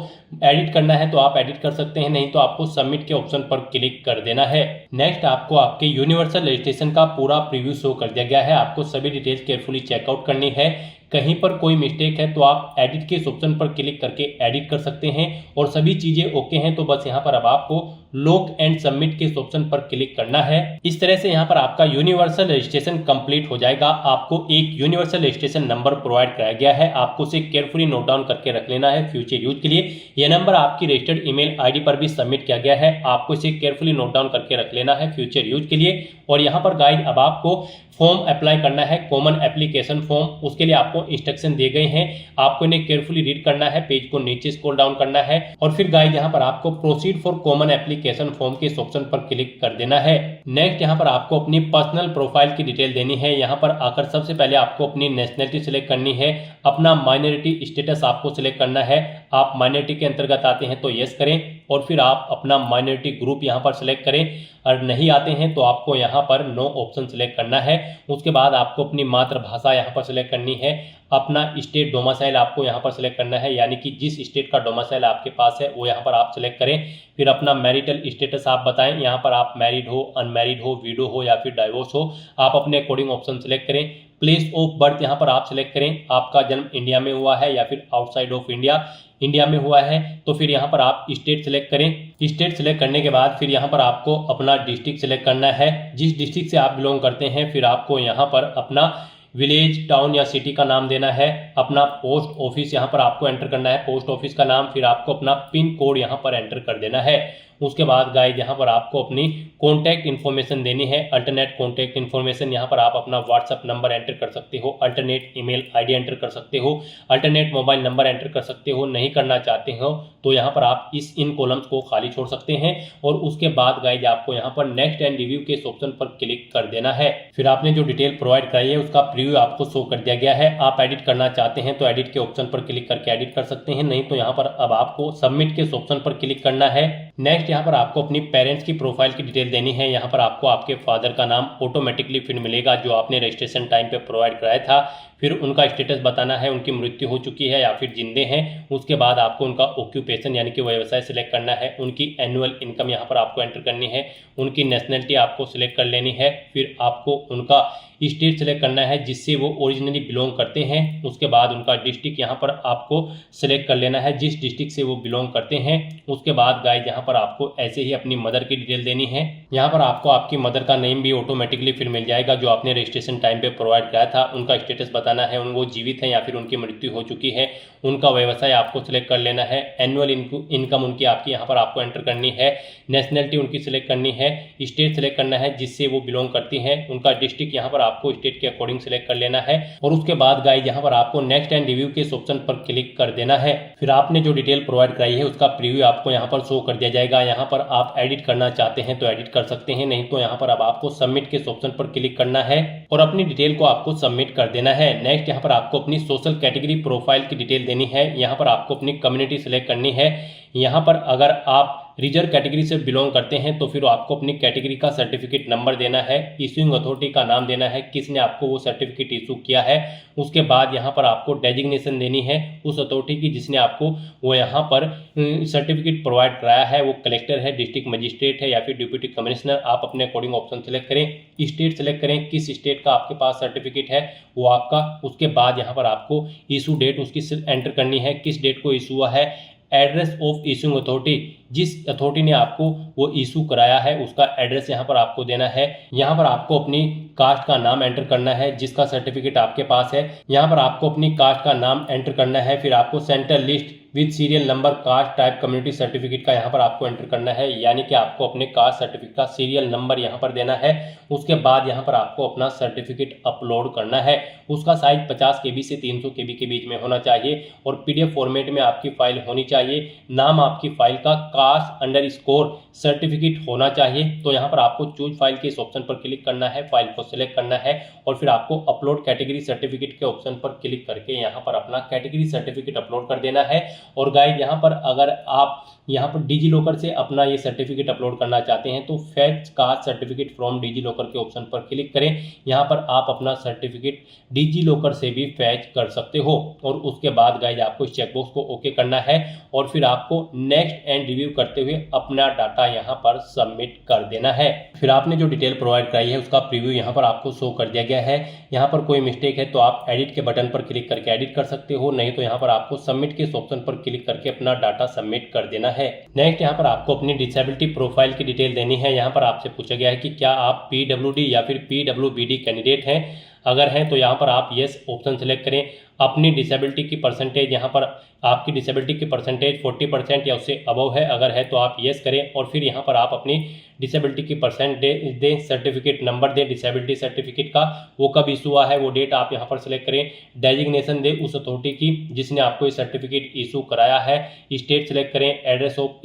[SPEAKER 2] एडिट करना है तो आप एडिट कर सकते हैं, नहीं तो आपको सबमिट के ऑप्शन पर क्लिक कर देना है। नेक्स्ट आपको आपके यूनिवर्सल रजिस्ट्रेशन का पूरा प्रीव्यू शो कर दिया गया है। आपको सभी डिटेल्स केयरफुली चेकआउट करनी है। कहीं पर कोई मिस्टेक है तो आप एडिट के इस ऑप्शन पर क्लिक करके एडिट कर सकते हैं और सभी चीजें ओके हैं तो बस यहाँ पर अब आपको लॉक एंड सबमिट के इस ऑप्शन पर क्लिक करना है। इस तरह से यहाँ पर आपका यूनिवर्सल रजिस्ट्रेशन कंप्लीट हो जाएगा। आपको एक यूनिवर्सल रजिस्ट्रेशन नंबर प्रोवाइड कराया गया है, आपको उसे केयरफुली नोट डाउन करके रख लेना है फ्यूचर यूज के लिए। यह नंबर आपकी रजिस्टर्ड ईमेल आईडी पर भी सबमिट किया गया है, आपको इसे केयरफुली नोट डाउन करके रख लेना है फ्यूचर यूज के लिए। और यहाँ पर गाइड अब आपको फॉर्म अप्लाई करना है, कॉमन एप्लीकेशन फॉर्म। उसके लिए आपको इंस्ट्रक्शन दिए गए हैं, आपको इन्हें केयरफुली रीड करना है, पेज को नीचे स्क्रॉल डाउन करना है और फिर गाइड यहाँ पर आपको proceed for common application form के इस ऑप्शन पर क्लिक कर देना है। नेक्स्ट यहाँ पर आपको अपनी पर्सनल प्रोफाइल की डिटेल देनी है। यहाँ पर आकर सबसे पहले आपको अपनी नेशनलिटी सिलेक्ट करनी है, अपना माइनॉरिटी स्टेटस आपको सिलेक्ट करना है। आप माइनॉरिटी के अंतर्गत आते हैं तो यस करें और फिर आप अपना माइनॉरिटी ग्रुप यहाँ पर सिलेक्ट करें, और नहीं आते हैं तो आपको यहाँ पर नो ऑप्शन सिलेक्ट करना है। उसके बाद आपको अपनी मातृभाषा यहाँ पर सिलेक्ट करनी है, अपना स्टेट डोमिसाइल आपको यहाँ पर सिलेक्ट करना है, यानी कि जिस स्टेट का डोमिसाइल आपके पास है वो यहाँ पर आप सिलेक्ट करें। फिर अपना मैरिटल स्टेटस आप बताएं, यहाँ पर आप मैरिड हो, अनमैरिड हो, विडो हो या फिर डाइवोर्स हो, आप अपने अकॉर्डिंग ऑप्शन सिलेक्ट करें। प्लेस ऑफ बर्थ यहाँ पर आप सिलेक्ट करें, आपका जन्म इंडिया में हुआ है या फिर आउटसाइड ऑफ इंडिया में हुआ है तो फिर यहाँ पर आप स्टेट सिलेक्ट करें। स्टेट सिलेक्ट करने के बाद फिर यहाँ पर आपको अपना डिस्ट्रिक्ट सिलेक्ट करना है, जिस डिस्ट्रिक्ट से आप बिलोंग करते हैं। फिर आपको यहाँ पर अपना विलेज, टाउन या सिटी का नाम देना है, अपना पोस्ट ऑफिस यहाँ पर आपको एंटर करना है, पोस्ट ऑफिस का नाम, फिर आपको अपना पिन कोड यहाँ पर एंटर कर देना है। उसके बाद गाइस यहाँ पर आपको अपनी कॉन्टैक्ट इन्फॉर्मेशन देनी है, अल्टरनेट कॉन्टैक्ट इन्फॉर्मेशन। यहाँ पर आप अपना व्हाट्सअप नंबर एंटर कर सकते हो, अल्टरनेट ईमेल आईडी एंटर कर सकते हो, अल्टरनेट मोबाइल नंबर एंटर कर सकते हो। नहीं करना चाहते हो तो यहाँ पर आप इन कॉलम्स को खाली छोड़ सकते हैं और उसके बाद गाइस आपको यहाँ पर नेक्स्ट एंड रिव्यू के ऑप्शन पर क्लिक कर देना है। फिर आपने जो डिटेल प्रोवाइड कराई है उसका प्रीव्यू आपको शो कर दिया गया है। आप एडिट करना चाहते हैं तो एडिट के ऑप्शन पर क्लिक करके एडिट कर सकते हैं, नहीं तो यहाँ पर अब आपको सबमिट के ऑप्शन पर क्लिक करना है। नेक्स्ट यहाँ पर आपको अपनी पेरेंट्स की प्रोफाइल की डिटेल देनी है। यहाँ पर आपको आपके फादर का नाम ऑटोमेटिकली फिर मिलेगा जो आपने रजिस्ट्रेशन टाइम पे प्रोवाइड कराया था। फिर उनका स्टेटस बताना है, उनकी मृत्यु हो चुकी है या फिर जिंदे हैं। उसके बाद आपको उनका ऑक्यूपेशन यानी कि व्यवसाय सिलेक्ट करना है, उनकी एनुअल इनकम यहाँ पर आपको एंटर करनी है, उनकी नेशनलिटी आपको सिलेक्ट कर लेनी है। फिर आपको उनका स्टेट सिलेक्ट करना है जिससे वो ओरिजिनली बिलोंग करते हैं। उसके बाद उनका डिस्ट्रिक्ट यहाँ पर आपको सिलेक्ट कर लेना है, जिस डिस्ट्रिक्ट से वो बिलोंग करते हैं। उसके बाद गाइस यहाँ पर आपको ऐसे ही अपनी मदर की डिटेल देनी है। यहाँ पर आपको आपकी मदर का नेम भी ऑटोमेटिकली फिर मिल जाएगा जो आपने रजिस्ट्रेशन टाइम पे प्रोवाइड कराया था। उनका स्टेटस बताना है, वो जीवित है या फिर उनकी मृत्यु हो चुकी है। उनका व्यवसाय आपको सिलेक्ट कर लेना है। एनुअल इनकम उनकी आपकी यहाँ पर आपको एंटर करनी है। नेशनलिटी उनकी सिलेक्ट करनी है। स्टेट सिलेक्ट करना है जिससे वो बिलोंग करती हैं। उनका डिस्ट्रिक्ट यहाँ पर आपको स्टेट के अकॉर्डिंग सिलेक्ट कर लेना है। और उसके बाद गाइस यहाँ पर आपको नेक्स्ट एंड रिव्यू के इस ऑप्शन पर क्लिक कर देना है। फिर आपने जो डिटेल प्रोवाइड कराई है उसका प्रीव्यू आपको यहाँ पर शो कर दिया जाएगा। यहाँ पर आप एडिट करना चाहते हैं तो एडिट कर सकते हैं, नहीं तो यहाँ पर अब आपको सबमिट के ऑप्शन पर क्लिक करना है और अपनी डिटेल को आपको सबमिट कर देना है। नेक्स्ट यहाँ पर आपको अपनी सोशल कैटेगरी प्रोफाइल की डिटेल देनी है। यहाँ पर आपको अपनी कम्युनिटी सिलेक्ट करनी है। यहाँ पर अगर आप रिजर्व कैटेगरी से बिलोंग करते हैं तो फिर आपको अपनी कैटेगरी का सर्टिफिकेट नंबर देना है। इश्यूइंग अथॉरिटी का नाम देना है, किसने आपको वो सर्टिफिकेट इशू किया है। उसके बाद यहाँ पर आपको डेजिग्नेशन देनी है उस अथॉरिटी की जिसने आपको वो यहाँ पर सर्टिफिकेट प्रोवाइड कराया है। वो कलेक्टर है, डिस्ट्रिक्ट मजिस्ट्रेट है या फिर डिप्टी कमिश्नर। आप अपने अकॉर्डिंग ऑप्शन सेलेक्ट करें। स्टेट सेलेक्ट करें, किस स्टेट का आपके पास सर्टिफिकेट है वो आपका। उसके बाद यहाँ पर आपको इशू डेट उसकी एंटर करनी है, किस डेट को इशू हुआ है। एड्रेस ऑफ इशूइंग अथॉरिटी, जिस अथॉरिटी ने आपको वो इशू कराया है उसका एड्रेस यहाँ पर आपको देना है। यहाँ पर आपको अपनी कास्ट का नाम एंटर करना है जिसका सर्टिफिकेट आपके पास है। यहाँ पर आपको अपनी कास्ट का नाम एंटर करना है। फिर आपको central list with serial number caste type community certificate का यहाँ पर आपको एंटर करना है, यानी कि आपको अपने कास्ट सर्टिफिकेट का सीरियल नंबर यहाँ पर देना है। उसके बाद यहाँ पर आपको अपना सर्टिफिकेट अपलोड करना है। उसका साइज 50 KB से 300 KB के बीच में होना चाहिए और PDF फॉर्मेट में आपकी फाइल होनी चाहिए। नाम आपकी फाइल का कास्ट_सर्टिफिकेट होना चाहिए। तो यहाँ पर आपको चूज फाइल के इस ऑप्शन पर क्लिक करना है, फाइल को सिलेक्ट करना है और फिर आपको अपलोड कैटेगरी सर्टिफिकेट के ऑप्शन पर क्लिक करके यहाँ पर अपना कैटेगरी सर्टिफिकेट अपलोड कर देना है। और गाइस यहाँ पर अगर आप यहाँ पर डिजी लॉकर से अपना ये सर्टिफिकेट अपलोड करना चाहते हैं तो fetch caste certificate from DigiLocker के ऑप्शन पर क्लिक करें। यहाँ पर आप अपना सर्टिफिकेट डिजी लॉकर से भी फैच कर सकते हो। और उसके बाद गाइस आपको इस चेकबॉक्स को ओके करना है और फिर आपको नेक्स्ट एंड रिव्यू करते हुए अपना डाटा यहाँ पर सबमिट कर देना है। फिर आपने जो डिटेल प्रोवाइड कराई है उसका प्रीव्यू यहाँ पर आपको शो कर दिया गया है। यहाँ पर कोई मिस्टेक है तो आप एडिट के बटन पर क्लिक करके एडिट कर सकते हो, नहीं तो यहाँ पर आपको सबमिट के ऑप्शन पर क्लिक करके अपना डाटा सबमिट कर देना है। नेक्स्ट यहाँ पर आपको अपनी डिसेबिलिटी प्रोफाइल की डिटेल देनी है। यहाँ पर आपसे पूछा गया है कि क्या आप PWD या फिर PWBD कैंडिडेट हैं। अगर हैं तो यहाँ पर आप यस ऑप्शन सेलेक्ट करें। अपनी डिसेबिलिटी की परसेंटेज, यहाँ पर आपकी डिसेबिलिटी की परसेंटेज 40% या उससे अबव है, अगर है तो आप यस करें और फिर यहाँ पर आप अपनी डिसेबिलिटी की परसेंटेज दें, सर्टिफिकेट नंबर दें डिसेबिलिटी सर्टिफिकेट का, वो कब इशू हुआ है वो डेट आप यहाँ पर सेलेक्ट करें। डेजिग्नेशन दें उस अथॉरिटी की जिसने आपको ये सर्टिफिकेट इशू कराया है। स्टेट सेलेक्ट करें। एड्रेस ऑफ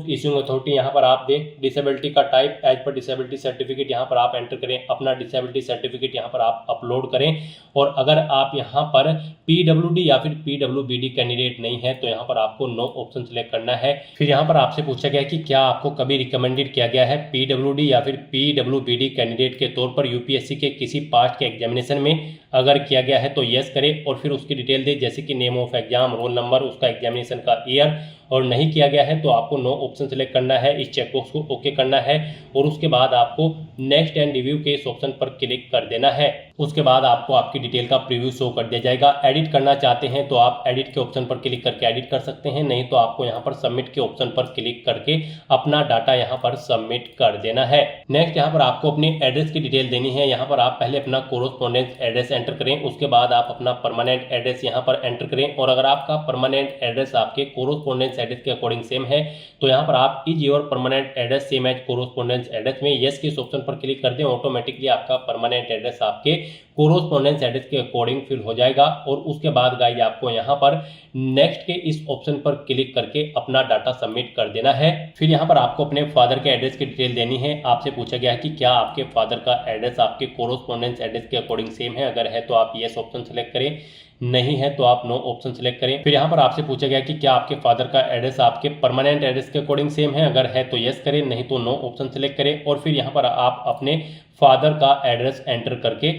[SPEAKER 2] इशूइंग अथॉरिटी यहाँ पर आप दें। डिसेबिलिटी का टाइप एज पर डिसेबिलिटी सर्टिफिकेट यहाँ पर आप एंटर करें। अपना डिसेबिलिटी सर्टिफिकेट यहाँ पर आप अपलोड करें। और अगर आप यहाँ पर PWD या फिर PWBD कैंडिडेट नहीं है तो यहाँ पर आपको नो ऑप्शन सेलेक्ट करना है। फिर यहाँ पर आपसे पूछा गया कि क्या आपको कभी रिकमेंडेड किया गया है PWD या फिर PWBD कैंडिडेट के तौर पर UPSC के किसी पास्ट के एग्जामिनेशन में। अगर किया गया है तो यस करें और फिर उसकी डिटेल दे, जैसे कि name of exam, roll number, उसका एग्जामिनेशन का ईयर। और नहीं किया गया है तो आपको नो ऑप्शन सेलेक्ट करना है, इस चेकबॉक्स को ओके करना है और उसके बाद आपको नेक्स्ट एंड रिव्यू के इस ऑप्शन पर क्लिक कर देना है। उसके बाद आपको आपकी डिटेल का प्रीव्यू शो कर दिया जाएगा। एडिट करना चाहते हैं तो आप एडिट के ऑप्शन पर क्लिक करके एडिट कर सकते हैं, नहीं तो आपको यहाँ पर सबमिट के ऑप्शन पर क्लिक करके अपना डाटा यहाँ पर सबमिट कर देना है। नेक्स्ट यहाँ पर आपको अपनी एड्रेस की डिटेल देनी है। यहाँ पर आप पहले अपना कोरोस्पोंडेंस एड्रेस एंटर करें, उसके बाद आप अपना परमानेंट एड्रेस यहाँ पर एंटर करें। और अगर आपका परमानेंट एड्रेस आपके कोरोस्पोंडेंस एड्रेस के अकॉर्डिंग सेम है तो यहाँ पर आप is your permanent address same as correspondence address में यस के इस ऑप्शन पर क्लिक कर दें। ऑटोमेटिकली आपका परमानेंट एड्रेस आपके कोरोस्पोंडेंस एड्रेस के अकॉर्डिंग फिल हो जाएगा। और उसके बाद गाइस आपको यहाँ पर नेक्स्ट के इस ऑप्शन पर क्लिक करके अपना डाटा सबमिट कर देना है। फिर यहाँ पर आपको अपने फादर के एड्रेस की डिटेल देनी है। आपसे पूछा गया है कि क्या आपके फादर का एड्रेस आपके कोरोस्पोंडेंस एड्रेस के अकॉर्डिंग सेम है। अगर है तो आप यस ऑप्शन सेलेक्ट करें, नहीं है तो आप नो ऑप्शन सेलेक्ट करें। फिर यहाँ पर आपसे पूछा गया कि क्या आपके फादर का एड्रेस आपके परमानेंट एड्रेस के अकॉर्डिंग सेम है। अगर है तो यस करें, नहीं तो नो ऑप्शन सेलेक्ट करें। और फिर यहाँ पर आप अपने फादर का एड्रेस एंटर करके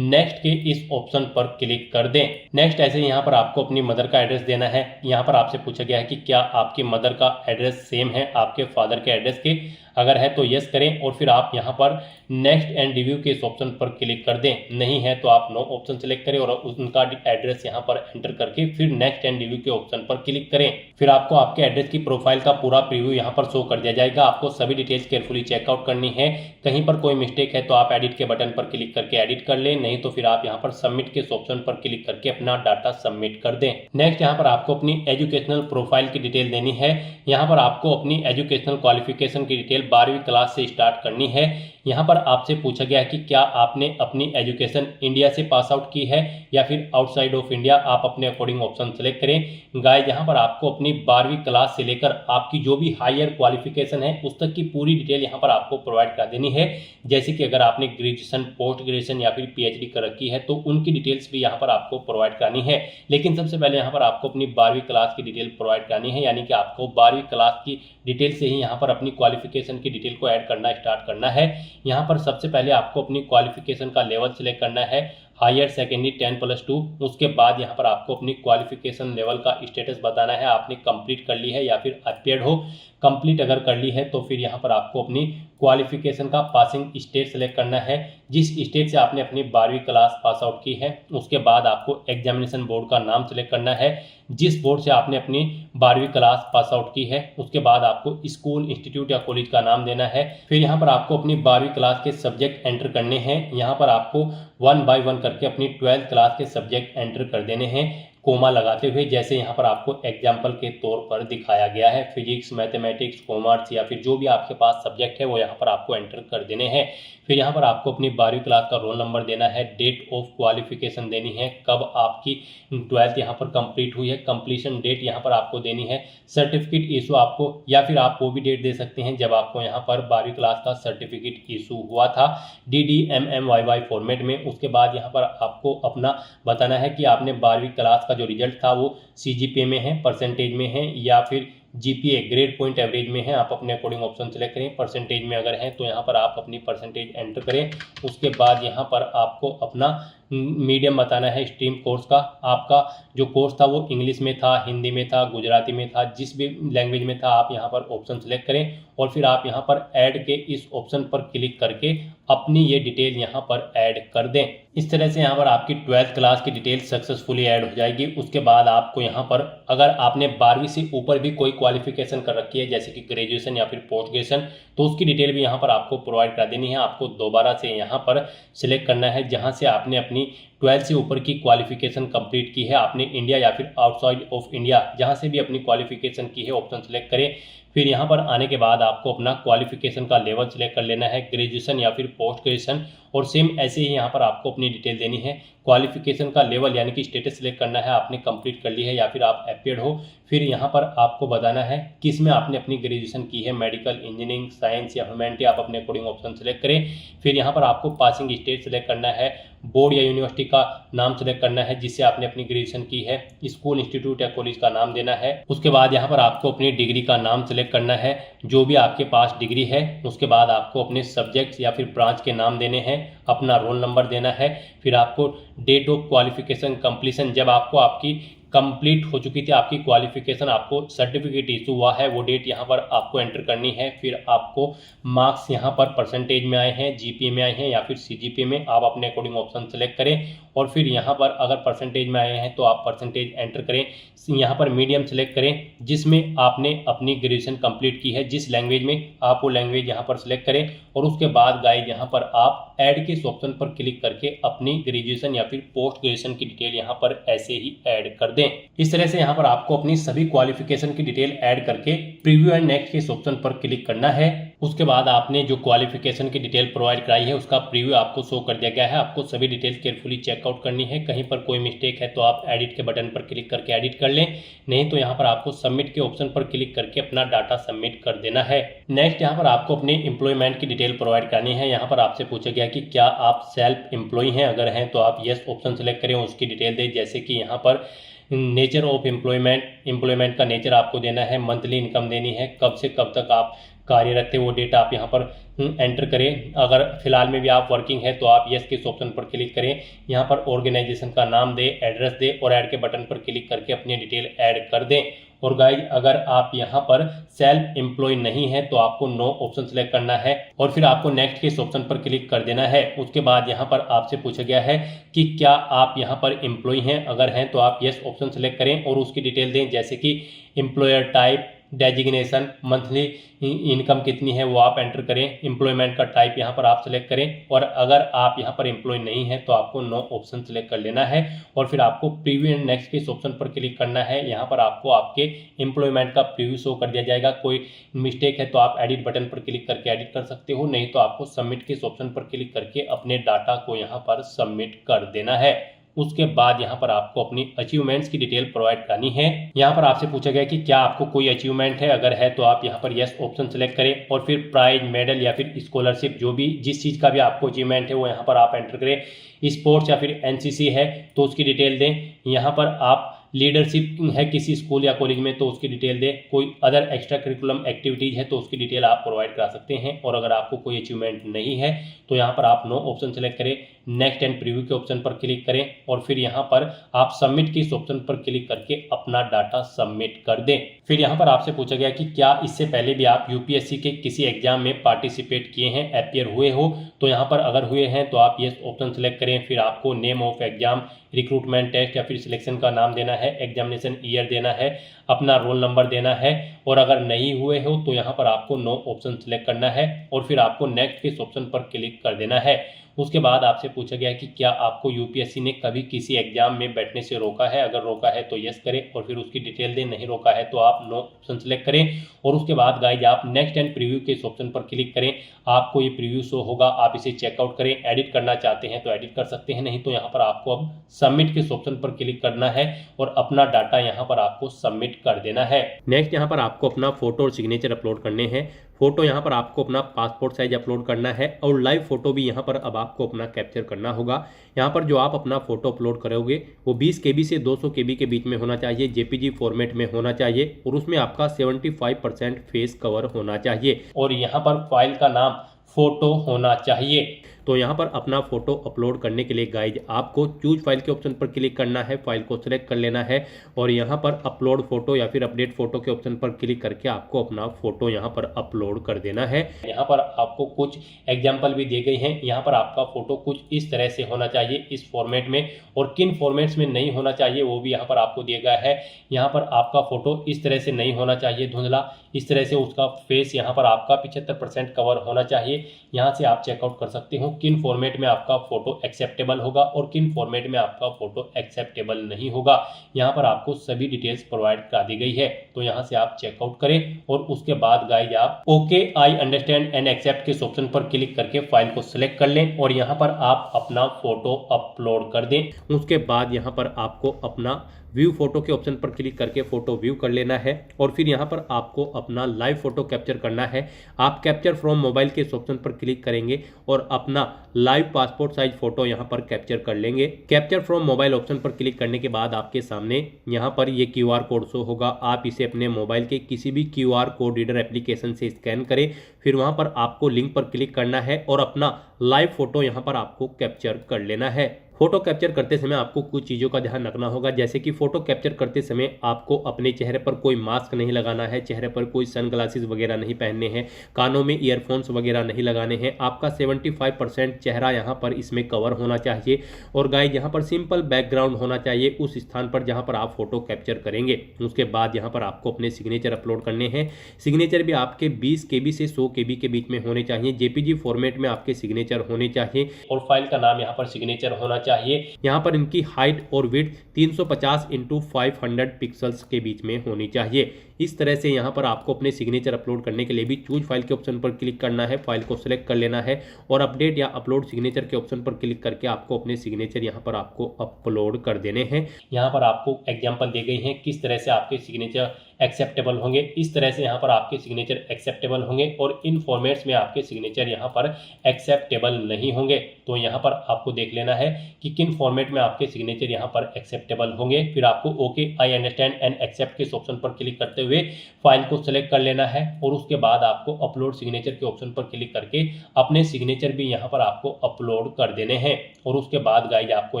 [SPEAKER 2] नेक्स्ट के इस ऑप्शन पर क्लिक कर दें। नेक्स्ट ऐसे ही यहाँ पर आपको अपनी मदर का एड्रेस देना है। यहाँ पर आपसे पूछा गया है कि क्या आपकी मदर का एड्रेस सेम है आपके फादर के एड्रेस के, अगर है तो यस करें और फिर आप यहाँ पर नेक्स्ट एंड रिव्यू के इस ऑप्शन पर क्लिक कर दें। नहीं है तो आप नो ऑप्शन सेलेक्ट करें और उनका एड्रेस यहाँ पर एंटर करके फिर नेक्स्ट एंड रिव्यू के ऑप्शन पर क्लिक करें। फिर आपको आपके एड्रेस की प्रोफाइल का पूरा प्रीव्यू यहाँ पर शो कर दिया जाएगा। आपको सभी डिटेल्स केयरफुली चेकआउट करनी है। कहीं पर कोई मिस्टेक है तो आप एडिट के बटन पर क्लिक करके एडिट कर लें, नहीं तो फिर आप यहाँ पर सबमिट के ऑप्शन पर क्लिक करके अपना डाटा सबमिट कर दें। नेक्स्ट यहाँ पर आपको अपनी एजुकेशनल प्रोफाइल की डिटेल देनी है। यहाँ पर आपको अपनी एजुकेशनल क्वालिफिकेशन की डिटेल 12वीं क्लास से स्टार्ट करनी है। यहाँ पर आपसे पूछा गया कि क्या आपने अपनी एजुकेशन इंडिया से पास आउट की है या फिर आउटसाइड ऑफ इंडिया, आप अपने अकॉर्डिंग ऑप्शन सेलेक्ट करें। गाइस यहाँ पर आपको अपनी 12वीं क्लास से लेकर आपकी जो भी हायर क्वालिफिकेशन है उस तक की पूरी डिटेल यहाँ पर आपको प्रोवाइड कर देनी है। जैसे कि अगर आपने ग्रेजुएशन, पोस्ट ग्रेजुएशन या फिर पीएचडी कर रखी है तो उनकी डिटेल्स भी यहाँ पर आपको प्रोवाइड करानी है। लेकिन सबसे पहले यहाँ पर आपको अपनी 12वीं क्लास की डिटेल प्रोवाइड करानी है, यानी कि आपको 12वीं क्लास की डिटेल से ही यहाँ पर अपनी क्वालिफिकेशन की डिटेल को ऐड करना स्टार्ट करना है। यहाँ पर सबसे पहले आपको अपनी क्वालिफिकेशन का लेवल सिलेक्ट करना है, हायर सेकेंडरी 10+2। उसके बाद यहाँ पर आपको अपनी क्वालिफिकेशन लेवल का स्टेटस बताना है, आपने कंप्लीट कर ली है या फिर अपियर्ड हो। कंप्लीट अगर कर ली है तो फिर यहाँ पर आपको अपनी क्वालिफिकेशन का पासिंग स्टेट सेलेक्ट करना है, जिस स्टेट से आपने अपनी 12वीं क्लास पास आउट की है। उसके बाद आपको एग्जामिनेशन बोर्ड का नाम सेलेक्ट करना है, जिस बोर्ड से आपने अपनी 12वीं क्लास पास आउट की है। उसके बाद आपको स्कूल, इंस्टीट्यूट या कॉलेज का नाम देना है। फिर यहाँ पर आपको अपनी 12वीं क्लास के सब्जेक्ट एंटर करने हैं। यहाँ पर आपको 1 बाय 1 करके अपनी 12th क्लास के सब्जेक्ट एंटर कर देने हैं, कोमा लगाते हुए, जैसे यहाँ पर आपको एग्जाम्पल के तौर पर दिखाया गया है। फिजिक्स, मैथमेटिक्स, कॉमर्स या फिर जो भी आपके पास सब्जेक्ट है वो यहाँ पर आपको एंटर कर देने हैं। फिर यहाँ पर आपको अपनी 12वीं क्लास का रोल नंबर देना है, डेट ऑफ क्वालिफिकेशन देनी है, कब आपकी 12th यहाँ पर कंप्लीट हुई है, कंप्लीशन डेट यहाँ पर आपको देनी है, सर्टिफिकेट इशू आपको, या फिर आप वो भी डेट दे सकते हैं जब आपको यहाँ पर 12वीं क्लास का सर्टिफिकेट इशू हुआ था, DDMMYY फॉर्मेट में। उसके बाद यहाँ पर आपको अपना बताना है कि आपने 12वीं क्लास का जो रिजल्ट था वो CGPA में है, परसेंटेज में है, या फिर GPA ग्रेड पॉइंट एवरेज में है। आप अपने अकॉर्डिंग ऑप्शन सेलेक्ट करें। परसेंटेज में अगर है तो यहाँ पर आप अपनी परसेंटेज एंटर करें। उसके बाद यहाँ पर आपको अपना मीडियम बताना है, स्ट्रीम कोर्स का। आपका जो कोर्स था वो इंग्लिश में था, हिंदी में था, गुजराती में था, जिस भी लैंग्वेज में था आप यहाँ पर ऑप्शन सेलेक्ट करें और फिर आप यहाँ पर ऐड के इस ऑप्शन पर क्लिक करके अपनी ये डिटेल यहाँ पर ऐड कर दें। इस तरह से यहाँ पर आपकी 12th क्लास की डिटेल सक्सेसफुली ऐड हो जाएगी। उसके बाद आपको यहाँ पर अगर आपने 12वीं से ऊपर भी कोई क्वालिफिकेशन कर रखी है, जैसे कि ग्रेजुएशन या फिर पोस्ट ग्रेजुएशन, तो उसकी डिटेल भी यहाँ पर आपको प्रोवाइड कर देनी है। आपको दोबारा से यहाँ पर सिलेक्ट करना है जहाँ से आपने अपनी 12th से ऊपर की क्वालिफिकेशन कंप्लीट की है, आपने इंडिया या फिर आउटसाइड ऑफ इंडिया जहाँ से भी अपनी क्वालिफिकेशन की है ऑप्शन सेलेक्ट करें। फिर यहाँ पर आने के बाद आपको अपना क्वालिफिकेशन का लेवल सिलेक्ट कर लेना है, ग्रेजुएशन या फिर पोस्ट ग्रेजुएशन, और सेम ऐसे ही यहाँ पर आपको अपनी डिटेल देनी है। क्वालिफिकेशन का लेवल यानी कि स्टेटस सिलेक्ट करना है, आपने कंप्लीट कर ली है या फिर आप अपियर्ड हो। फिर यहाँ पर आपको बताना है किस में आपने अपनी ग्रेजुएशन की है, मेडिकल, इंजीनियरिंग, साइंस या ह्यूमैनिटी, आप अपने अकॉर्डिंग ऑप्शन सेलेक्ट करें। फिर यहाँ पर आपको पासिंग स्टेट सेलेक्ट करना है, बोर्ड या यूनिवर्सिटी का नाम सेलेक्ट करना है जिससे आपने अपनी ग्रेजुएशन की है, स्कूल, इंस्टीट्यूट या कॉलेज का नाम देना है। उसके बाद यहाँ पर आपको अपनी डिग्री का नाम सेलेक्ट करना है, जो भी आपके पास डिग्री है। उसके बाद आपको अपने सब्जेक्ट्स या फिर ब्रांच के नाम देने हैं, अपना रोल नंबर देना है। फिर आपको डेट ऑफ क्वालिफिकेशन कंप्लीशन, जब आपको आपकी कंप्लीट हो चुकी थी आपकी क्वालिफिकेशन, आपको सर्टिफिकेट इशू हुआ है, वो डेट यहाँ पर आपको एंटर करनी है। फिर आपको मार्क्स यहाँ पर परसेंटेज में आए हैं, GPA में आए हैं या फिर CGPA में, आप अपने अकॉर्डिंग ऑप्शन सेलेक्ट करें। और फिर यहाँ पर अगर परसेंटेज में आए हैं तो आप परसेंटेज एंटर करें। यहाँ पर मीडियम सेलेक्ट करें जिसमें आपने अपनी ग्रेजुएशन कंप्लीट की है, जिस लैंग्वेज में आप वो लैंग्वेज यहाँ पर सिलेक्ट करें। और उसके बाद गाइस यहाँ पर आप ऐड के इस ऑप्शन पर क्लिक करके अपनी ग्रेजुएशन या फिर पोस्ट ग्रेजुएशन की डिटेल यहाँ पर ऐसे ही ऐड कर दें। इस तरह से यहाँ पर आपको अपनी सभी क्वालिफिकेशन की डिटेल ऐड करके प्रीव्यू एंड नेक्स्ट के इस ऑप्शन पर क्लिक करना है। उसके बाद आपने जो क्वालिफिकेशन की डिटेल प्रोवाइड कराई है उसका प्रीव्यू आपको शो कर दिया गया है। आपको सभी डिटेल्स केयरफुली चेकआउट करनी है। कहीं पर कोई मिस्टेक है तो आप एडिट के बटन पर क्लिक करके एडिट कर लें, नहीं तो यहाँ पर आपको सबमिट के ऑप्शन पर क्लिक करके अपना डाटा सबमिट कर देना है। नेक्स्ट यहाँ पर आपको अपनी एम्प्लॉयमेंट की डिटेल प्रोवाइड करनी है। यहाँ पर आपसे पूछा गया कि क्या आप सेल्फ एम्प्लॉय हैं, अगर हैं तो आप यस ऑप्शन सेलेक्ट करें, उसकी डिटेल दें। जैसे कि यहाँ पर नेचर ऑफ एम्प्लॉयमेंट का नेचर आपको देना है, मंथली इनकम देनी है, कब से कब तक आप कार्यरत थे वो डेट आप यहाँ पर एंटर करें। अगर फिलहाल में भी आप वर्किंग है तो आप यस के इस ऑप्शन पर क्लिक करें, यहाँ पर ऑर्गेनाइजेशन का नाम दें, एड्रेस दें और ऐड के बटन पर क्लिक करके अपनी डिटेल ऐड कर दें। और गाइज अगर आप यहाँ पर सेल्फ एम्प्लॉय नहीं है तो आपको नो ऑप्शन सेलेक्ट करना है और फिर आपको नेक्स्ट के इस ऑप्शन पर क्लिक कर देना है। उसके बाद यहाँ पर आपसे पूछा गया है कि क्या आप यहाँ पर एम्प्लॉय हैं, अगर हैं तो आप यस ऑप्शन सेलेक्ट करें और उसकी डिटेल दें, जैसे कि employer type, designation, monthly income कितनी है वो आप एंटर करें, एम्प्लॉयमेंट का टाइप यहाँ पर आप सेलेक्ट करें। और अगर आप यहाँ पर एम्प्लॉय नहीं है तो आपको नो ऑप्शन सेलेक्ट कर लेना है और फिर आपको प्रीव्यू एंड नेक्स्ट के इस ऑप्शन पर क्लिक करना है। यहाँ पर आपको आपके एम्प्लॉयमेंट का प्रीव्यू शो कर दिया जाएगा। कोई मिस्टेक है तो आप एडिट बटन पर क्लिक करके एडिट कर सकते हो, नहीं तो आपको सबमिट के इस ऑप्शन पर क्लिक करके अपने डाटा को यहाँ पर सबमिट कर देना है। उसके बाद यहाँ पर आपको अपनी अचीवमेंट्स की डिटेल प्रोवाइड करनी है। यहाँ पर आपसे पूछा गया कि क्या आपको कोई अचीवमेंट है, अगर है तो आप यहाँ पर यस ऑप्शन सेलेक्ट करें और फिर प्राइज, मेडल या फिर स्कॉलरशिप, जो भी जिस चीज़ का भी आपको अचीवमेंट है वो यहाँ पर आप एंटर करें। स्पोर्ट्स या फिर एनसीसी है तो उसकी डिटेल दें। यहाँ पर आप लीडरशिप है किसी स्कूल या कॉलेज में तो उसकी डिटेल दें। कोई अदर एक्स्ट्रा करिकुलम एक्टिविटीज़ है तो उसकी डिटेल आप प्रोवाइड करा सकते हैं। और अगर आपको कोई अचीवमेंट नहीं है तो यहाँ पर आप नो ऑप्शन सेलेक्ट करें, नेक्स्ट एंड प्रीव्यू के ऑप्शन पर क्लिक करें और फिर यहाँ पर आप सबमिट के इस ऑप्शन पर क्लिक करके अपना डाटा सबमिट कर दें। फिर यहाँ पर आपसे पूछा गया कि क्या इससे पहले भी आप यूपीएससी के किसी एग्जाम में पार्टिसिपेट किए हैं, अपीयर हुए हो, तो यहाँ पर अगर हुए हैं तो आप यस ऑप्शन सेलेक्ट करें। फिर आपको name of exam, recruitment test या फिर सिलेक्शन का नाम देना है, एग्जामिनेशन ईयर देना है, अपना रोल नंबर देना है। और अगर नहीं हुए हो तो यहाँ पर आपको नो ऑप्शन सेलेक्ट करना है और फिर आपको नेक्स्ट के इस ऑप्शन पर क्लिक कर देना है। उसके बाद आपसे पूछा गया कि क्या आपको यूपीएससी ने कभी किसी एग्जाम में बैठने से रोका है, अगर रोका है तो यस करें और फिर उसकी डिटेल दें, नहीं रोका है तो आप नो ऑप्शन सेलेक्ट करें। और उसके बाद गाइज आप नेक्स्ट एंड प्रीव्यू के इस ऑप्शन पर क्लिक करें, आपको ये प्रीव्यू शो होगा, आप इसे चेकआउट करें। एडिट करना चाहते हैं तो एडिट कर सकते हैं, नहीं तो यहाँ पर आपको अब सबमिट के इस ऑप्शन पर क्लिक करना है और अपना डाटा यहाँ पर आपको सबमिट कर देना है। नेक्स्ट यहाँ पर आपको अपना फोटो और सिग्नेचर अपलोड करने हैं। फोटो यहाँ पर आपको अपना पासपोर्ट साइज अपलोड करना है और लाइव फोटो भी यहाँ पर अब आपको अपना कैप्चर करना होगा। यहाँ पर जो आप अपना फोटो अपलोड करोगे वो 20 KB से 200 KB के बीच में होना चाहिए, जेपीजी फॉर्मेट में होना चाहिए और उसमें आपका 75% फेस कवर होना चाहिए और यहाँ पर फाइल का नाम फोटो होना चाहिए। तो यहाँ पर अपना फोटो अपलोड करने के लिए गाइज आपको चूज फाइल के ऑप्शन पर क्लिक करना है, फाइल को सिलेक्ट कर लेना है और यहाँ पर अपलोड फोटो या फिर अपडेट फोटो के ऑप्शन पर क्लिक करके आपको अपना फोटो यहाँ पर अपलोड कर देना है। यहाँ पर आपको कुछ एग्जाम्पल भी दिए गए हैं। यहाँ पर आपका फोटो कुछ इस तरह से होना चाहिए, इस फॉर्मेट में, और किन फॉर्मेट्स में नहीं होना चाहिए वो भी यहाँ पर आपको दिया गया है। यहाँ पर आपका फोटो इस तरह से नहीं होना चाहिए धुंधला, इस तरह से उसका फेस यहाँ पर आपका 75% कवर होना चाहिए। यहाँ से आप चेकआउट कर सकते हो किन फॉर्मेट में आपका फोटो एक्सेप्टेबल होगा और किन फॉर्मेट में आपका फोटो एक्सेप्टेबल नहीं होगा। यहाँ पर आपको सभी डिटेल्स प्रोवाइड करा दी गई है, तो यहाँ से आप चेकआउट करें और उसके बाद गाइज आप okay I understand and accept के इस ऑप्शन पर क्लिक करके फाइल को सिलेक्ट कर लें और यहाँ पर आप अपना फोटो अपलोड कर दें। उसके बाद यहाँ पर आपको अपना व्यू फोटो के ऑप्शन पर क्लिक करके फोटो व्यू कर लेना है और फिर यहाँ पर आपको अपना लाइव फोटो कैप्चर करना है। आप कैप्चर फ्रॉम मोबाइल के इस ऑप्शन पर क्लिक करेंगे और अपना लाइव पासपोर्ट साइज फोटो यहाँ पर कैप्चर कर लेंगे। कैप्चर फ्रॉम मोबाइल ऑप्शन पर क्लिक करने के बाद आपके सामने यहाँ पर ये QR कोड शो होगा। आप इसे अपने मोबाइल के किसी भी QR कोड रीडर एप्लीकेशन से स्कैन करें, फिर वहाँ पर आपको लिंक पर क्लिक करना है और अपना लाइव फोटो यहाँ पर आपको कैप्चर कर लेना है। फोटो कैप्चर करते समय आपको कुछ चीज़ों का ध्यान रखना होगा, जैसे कि फोटो कैप्चर करते समय आपको अपने चेहरे पर कोई मास्क नहीं लगाना है, चेहरे पर कोई सनग्लासेस वगैरह नहीं पहनने हैं, कानों में ईयरफोन्स वगैरह नहीं लगाने हैं। आपका 75% चेहरा यहाँ पर इसमें कवर होना चाहिए और गाइज यहाँ पर सिंपल बैकग्राउंड होना चाहिए उस स्थान पर जहाँ पर आप फोटो कैप्चर करेंगे। उसके बाद यहाँ पर आपको अपने सिग्नेचर अपलोड करने हैं। सिग्नेचर भी आपके 20 KB से 100 KB के बीच में होने चाहिए, जेपीजी फॉर्मेट में आपके सिग्नेचर होने चाहिए और फाइल का नाम यहाँ पर सिग्नेचर होना चाहिए। यहाँ पर इनकी हाइट और विड्थ 350 × 500 पिक्सल्स के बीच में होनी चाहिए। इस तरह से यहाँ पर आपको अपने सिग्नेचर अपलोड करने के लिए भी चूज फाइल के ऑप्शन पर क्लिक करना है, फाइल को सिलेक्ट कर लेना है और अपडेट या अपलोड सिग्नेचर के ऑप्शन पर क्लिक करके आपको अपने सिग्नेचर यहाँ पर आपको अपलोड कर देने हैं। यहाँ पर आपको एग्जाम्पल दी गई हैं किस तरह से आपके सिग्नेचर एक्सेप्टेबल होंगे। इस तरह से यहाँ पर आपके सिग्नेचर एक्सेप्टेबल होंगे और इन फॉर्मेट्स में आपके सिग्नेचर यहाँ पर एक्सेप्टेबल नहीं होंगे। तो यहाँ पर आपको देख लेना है कि किन फॉर्मेट में आपके सिग्नेचर यहाँ पर एक्सेप्टेबल होंगे। फिर आपको okay I understand and accept के ऑप्शन पर क्लिक करते हुए फाइल को सिलेक्ट कर लेना है और उसके बाद आपको अपलोड सिग्नेचर के ऑप्शन पर क्लिक करके अपने सिग्नेचर भी यहाँ पर आपको अपलोड कर देने हैं। और उसके बाद गाइज आपको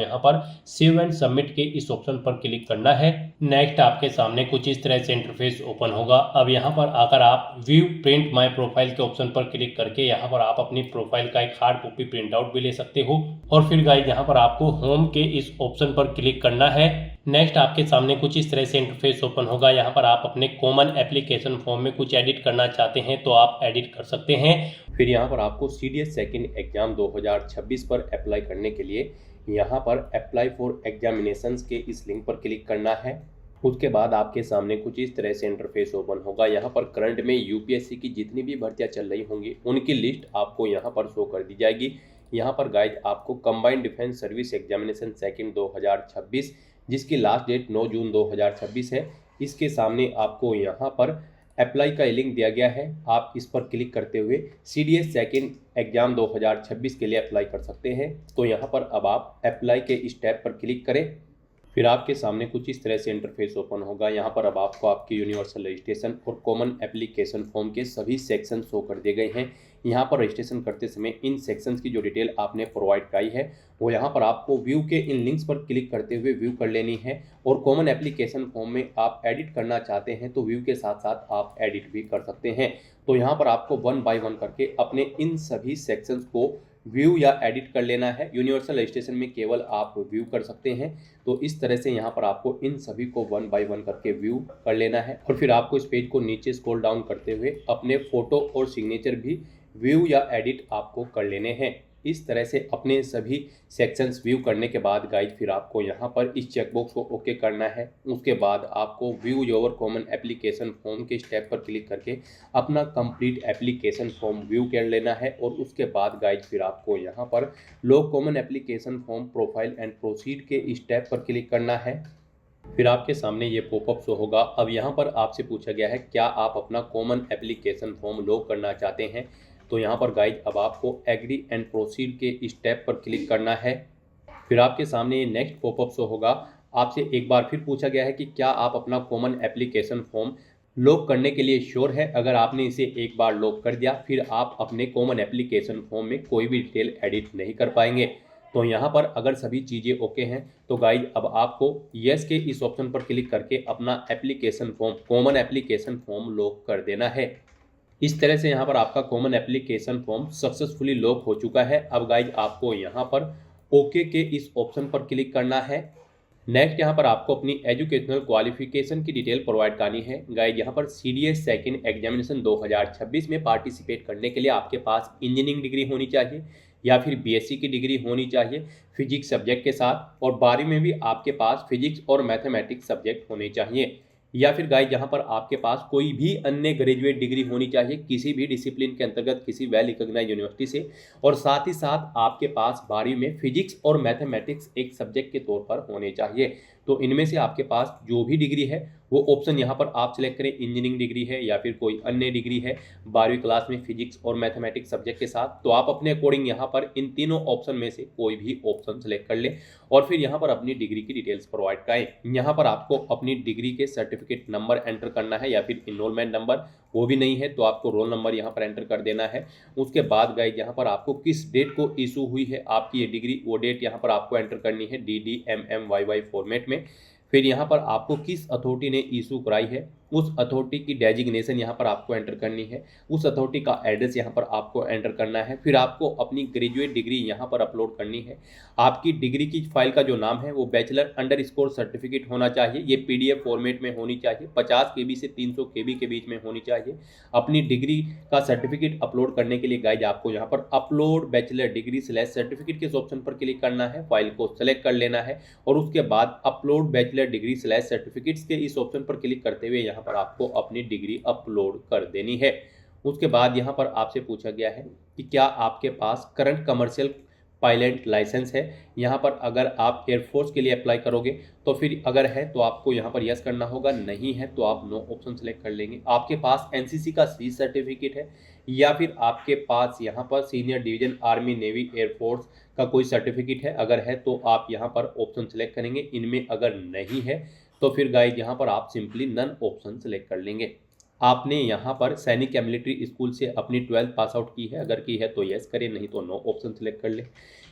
[SPEAKER 2] यहाँ पर सेव एंड सबमिट के इस ऑप्शन पर क्लिक करना है। नेक्स्ट आपके सामने कुछ इस तरह से इंटरफेस ओपन होगा। अब यहाँ पर आकर आप व्यू प्रिंट माय प्रोफाइल के ऑप्शन पर क्लिक करके यहाँ पर आप अपनी प्रोफाइल का एक हार्ड कॉपी प्रिंट आउट भी ले सकते हो। और फिर गाइज यहाँ पर आपको होम के इस ऑप्शन पर क्लिक करना है। नेक्स्ट आपके सामने कुछ इस तरह से इंटरफेस ओपन होगा। यहाँ पर आप अपने कॉमन एप्लीकेशन फॉर्म में कुछ एडिट करना चाहते हैं तो आप एडिट कर सकते हैं। फिर यहाँ पर आपको सीडीएस सेकंड एग्जाम 2026 पर अप्लाई करने के लिए यहाँ पर अप्लाई फॉर एग्जामिनेशंस के इस लिंक पर क्लिक करना है। उसके बाद आपके सामने कुछ इस तरह से इंटरफेस ओपन होगा। यहाँ पर करंट में यूपीएससी की जितनी भी भर्तियाँ चल रही होंगी उनकी लिस्ट आपको यहाँ पर शो कर दी जाएगी। यहाँ पर गाइज आपको combined defence service examination second 2026 जिसकी लास्ट डेट 9 जून 2026 है, इसके सामने आपको यहाँ पर अप्लाई का लिंक दिया गया है। आप इस पर क्लिक करते हुए सीडीएस सेकंड एग्जाम 2026 के लिए अप्लाई कर सकते हैं। तो यहाँ पर अब आप अप्लाई के इस टैब पर क्लिक करें। फिर आपके सामने कुछ इस तरह से इंटरफेस ओपन होगा। यहाँ पर अब आपको आपके यूनिवर्सल रजिस्ट्रेशन और कॉमन एप्लीकेशन फॉर्म के सभी सेक्शन शो कर दिए गए हैं। यहाँ पर रजिस्ट्रेशन करते समय इन सेक्शंस की जो डिटेल आपने प्रोवाइड कराई है वो यहाँ पर आपको व्यू के इन लिंक्स पर क्लिक करते हुए व्यू कर लेनी है। और कॉमन एप्लीकेशन फॉर्म में आप एडिट करना चाहते हैं तो व्यू के साथ साथ आप एडिट भी कर सकते हैं। तो यहाँ पर आपको 1 बाय 1 करके अपने इन सभी सेक्शंस को व्यू या एडिट कर लेना है। यूनिवर्सल रजिस्ट्रेशन में केवल आप व्यू कर सकते हैं। तो इस तरह से यहाँ पर आपको इन सभी को 1 बाय 1 करके व्यू कर लेना है और फिर आपको इस पेज को नीचे स्क्रॉल डाउन करते हुए अपने फोटो और सिग्नेचर भी व्यू या एडिट आपको कर लेने हैं। इस तरह से अपने सभी सेक्शंस व्यू करने के बाद गाइज फिर आपको यहाँ पर इस चेकबॉक्स को ओके करना है। उसके बाद आपको view your common application form के स्टेप पर क्लिक करके अपना कंप्लीट एप्लीकेशन फॉर्म व्यू कर लेना है। और उसके बाद गाइज फिर आपको यहाँ पर log common application form profile and proceed के स्टेप पर क्लिक करना है। फिर आपके सामने ये पॉपअप शो होगा। अब यहाँ पर आपसे पूछा गया है क्या आप अपना कॉमन एप्लीकेशन फॉर्म लॉग करना चाहते हैं। तो यहाँ पर गाइज अब आपको एग्री एंड प्रोसीड के स्टेप पर क्लिक करना है। फिर आपके सामने ये नेक्स्ट पॉपअप शो होगा। आपसे एक बार फिर पूछा गया है कि क्या आप अपना कॉमन एप्लीकेशन फॉर्म लॉग करने के लिए श्योर है। अगर आपने इसे एक बार लॉग कर दिया फिर आप अपने कॉमन एप्लीकेशन फॉर्म में कोई भी डिटेल एडिट नहीं कर पाएंगे। तो यहाँ पर अगर सभी चीज़ें ओके हैं तो गाइज अब आपको यस के इस ऑप्शन पर क्लिक करके अपना application form common application form log कर देना है। इस तरह से यहाँ पर आपका common application form successfully lock हो चुका है। अब गाइज आपको यहाँ पर ओके के इस ऑप्शन पर क्लिक करना है। नेक्स्ट यहाँ पर आपको अपनी एजुकेशनल क्वालिफिकेशन की डिटेल प्रोवाइड करनी है। गाइज यहाँ पर सीडीएस सेकंड एग्जामिनेशन 2026 में पार्टिसिपेट करने के लिए आपके पास इंजीनियरिंग डिग्री होनी चाहिए या फिर बीएससी की डिग्री होनी चाहिए फिजिक्स सब्जेक्ट के साथ, और 12वीं में भी आपके पास फिजिक्स और मैथमेटिक्स सब्जेक्ट होने चाहिए। या फिर गाइज यहाँ पर आपके पास कोई भी अन्य ग्रेजुएट डिग्री होनी चाहिए किसी भी डिसिप्लिन के अंतर्गत किसी वेल रिकॉग्नाइज्ड यूनिवर्सिटी से, और साथ ही साथ आपके पास 12वीं में फिजिक्स और मैथमेटिक्स एक सब्जेक्ट के तौर पर होने चाहिए। तो इनमें से आपके पास जो भी डिग्री है वो ऑप्शन यहाँ पर आप सिलेक्ट करें। इंजीनियरिंग डिग्री है या फिर कोई अन्य डिग्री है 12वीं क्लास में फिजिक्स और मैथमेटिक्स सब्जेक्ट के साथ, तो आप अपने अकॉर्डिंग यहाँ पर इन तीनों ऑप्शन में से कोई भी ऑप्शन सेलेक्ट कर लें और फिर यहाँ पर अपनी डिग्री की डिटेल्स प्रोवाइड कराएं। यहाँ पर आपको अपनी डिग्री के सर्टिफिकेट नंबर एंटर करना है या फिर इनरोलमेंट नंबर, वो भी नहीं है तो आपको रोल नंबर यहाँ पर एंटर कर देना है। उसके बाद गाइज यहाँ पर आपको किस डेट को इशू हुई है आपकी ये डिग्री वो डेट यहाँ पर आपको एंटर करनी है DDMMYY फॉर्मेट में। फिर यहाँ पर आपको किस अथॉरिटी ने इशू कराई है उस अथॉरिटी की डेजिग्नेशन यहाँ पर आपको एंटर करनी है, उस अथॉरिटी का एड्रेस यहाँ पर आपको एंटर करना है। फिर आपको अपनी ग्रेजुएट डिग्री यहाँ पर अपलोड करनी है। आपकी डिग्री की फाइल का जो नाम है वो बैचलर सर्टिफिकेट होना चाहिए। ये PDF फॉर्मेट में होनी चाहिए, 50 KB से 300 KB के बीच में होनी चाहिए। अपनी डिग्री का सर्टिफिकेट अपलोड करने के लिए गाइज आपको यहाँ पर अपलोड बैचलर डिग्री / सर्टिफिकेट के ऑप्शन पर क्लिक करना है, फाइल को सेलेक्ट कर लेना है और उसके बाद अपलोड बैचलर डिग्री / सर्टिफिकेट्स के इस ऑप्शन पर क्लिक करते हुए यहाँ
[SPEAKER 3] यहाँ पर आपको अपनी डिग्री अपलोड कर देनी है। उसके बाद यहाँ पर आपसे पूछा गया है कि क्या आपके पास करंट कमर्शियल पायलट लाइसेंस है। यहाँ पर अगर आप एयरफोर्स के लिए अप्लाई करोगे तो फिर अगर है तो आपको यहाँ पर यस करना होगा, नहीं है तो आप नो ऑप्शन सेलेक्ट कर लेंगे। आपके पास एनसीसी का सी सर्टिफिकेट है या फिर आपके पास यहाँ पर senior division army navy air force का कोई सर्टिफिकेट है, अगर है तो आप यहाँ पर ऑप्शन सेलेक्ट करेंगे। इनमें अगर नहीं है तो फिर गाइज यहाँ पर आप सिंपली नन ऑप्शन सेलेक्ट कर लेंगे। आपने यहाँ पर सैनिक या मिलिट्री स्कूल से अपनी 12th पास आउट की है, अगर की है तो यस करें, नहीं तो नो ऑप्शन सेलेक्ट कर ले।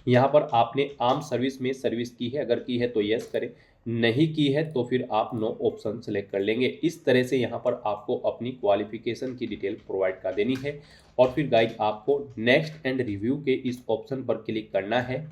[SPEAKER 3] यहाँ पर आपने आर्म सर्विस में सर्विस की है, अगर की है तो यस करें, नहीं की है तो फिर आप नो ऑप्शन सेलेक्ट कर लेंगे। इस तरह से यहाँ पर आपको अपनी क्वालिफिकेशन की डिटेल प्रोवाइड कर देनी है और फिर गाइज आपको नेक्स्ट एंड रिव्यू के इस ऑप्शन पर क्लिक करना है।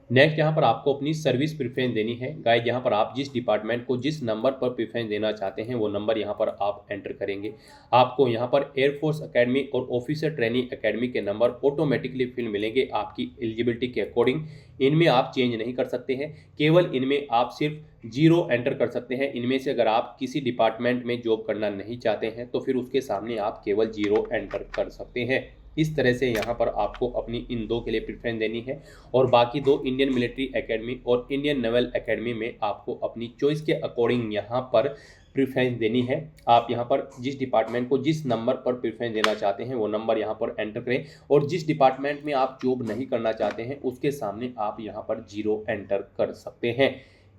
[SPEAKER 3] नेक्स्ट यहाँ पर आपको अपनी सर्विस प्रेफरेंस देनी है। गाइज यहाँ पर आप जिस डिपार्टमेंट को जिस नंबर पर प्रेफरेंस देना चाहते हैं वो नंबर यहाँ पर आप एंटर करेंगे। आपको यहाँ पर एयरफोर्स एकेडमी और ऑफिसर ट्रेनिंग एकेडमी के नंबर ऑटोमेटिकली फिल मिलेंगे आपकी एलिजिबिलिटी के अकॉर्डिंग। इनमें आप चेंज नहीं कर सकते हैं, केवल इनमें आप सिर्फ 0 एंटर कर सकते हैं। इनमें से अगर आप किसी डिपार्टमेंट में जॉब करना नहीं चाहते हैं तो फिर उसके सामने आप केवल 0 एंटर कर सकते हैं। इस तरह से यहाँ पर आपको अपनी इन दो के लिए प्रेफरेंस देनी है और बाकी दो इंडियन मिलिट्री एकेडमी और इंडियन नेवल एकेडमी में आपको अपनी चॉइस के अकॉर्डिंग यहाँ पर प्रेफरेंस देनी है। आप यहाँ पर जिस डिपार्टमेंट को जिस नंबर पर प्रेफरेंस देना चाहते हैं वो नंबर यहाँ पर एंटर करें और जिस डिपार्टमेंट में आप जॉब नहीं करना चाहते हैं उसके सामने आप यहाँ पर 0 एंटर कर सकते हैं।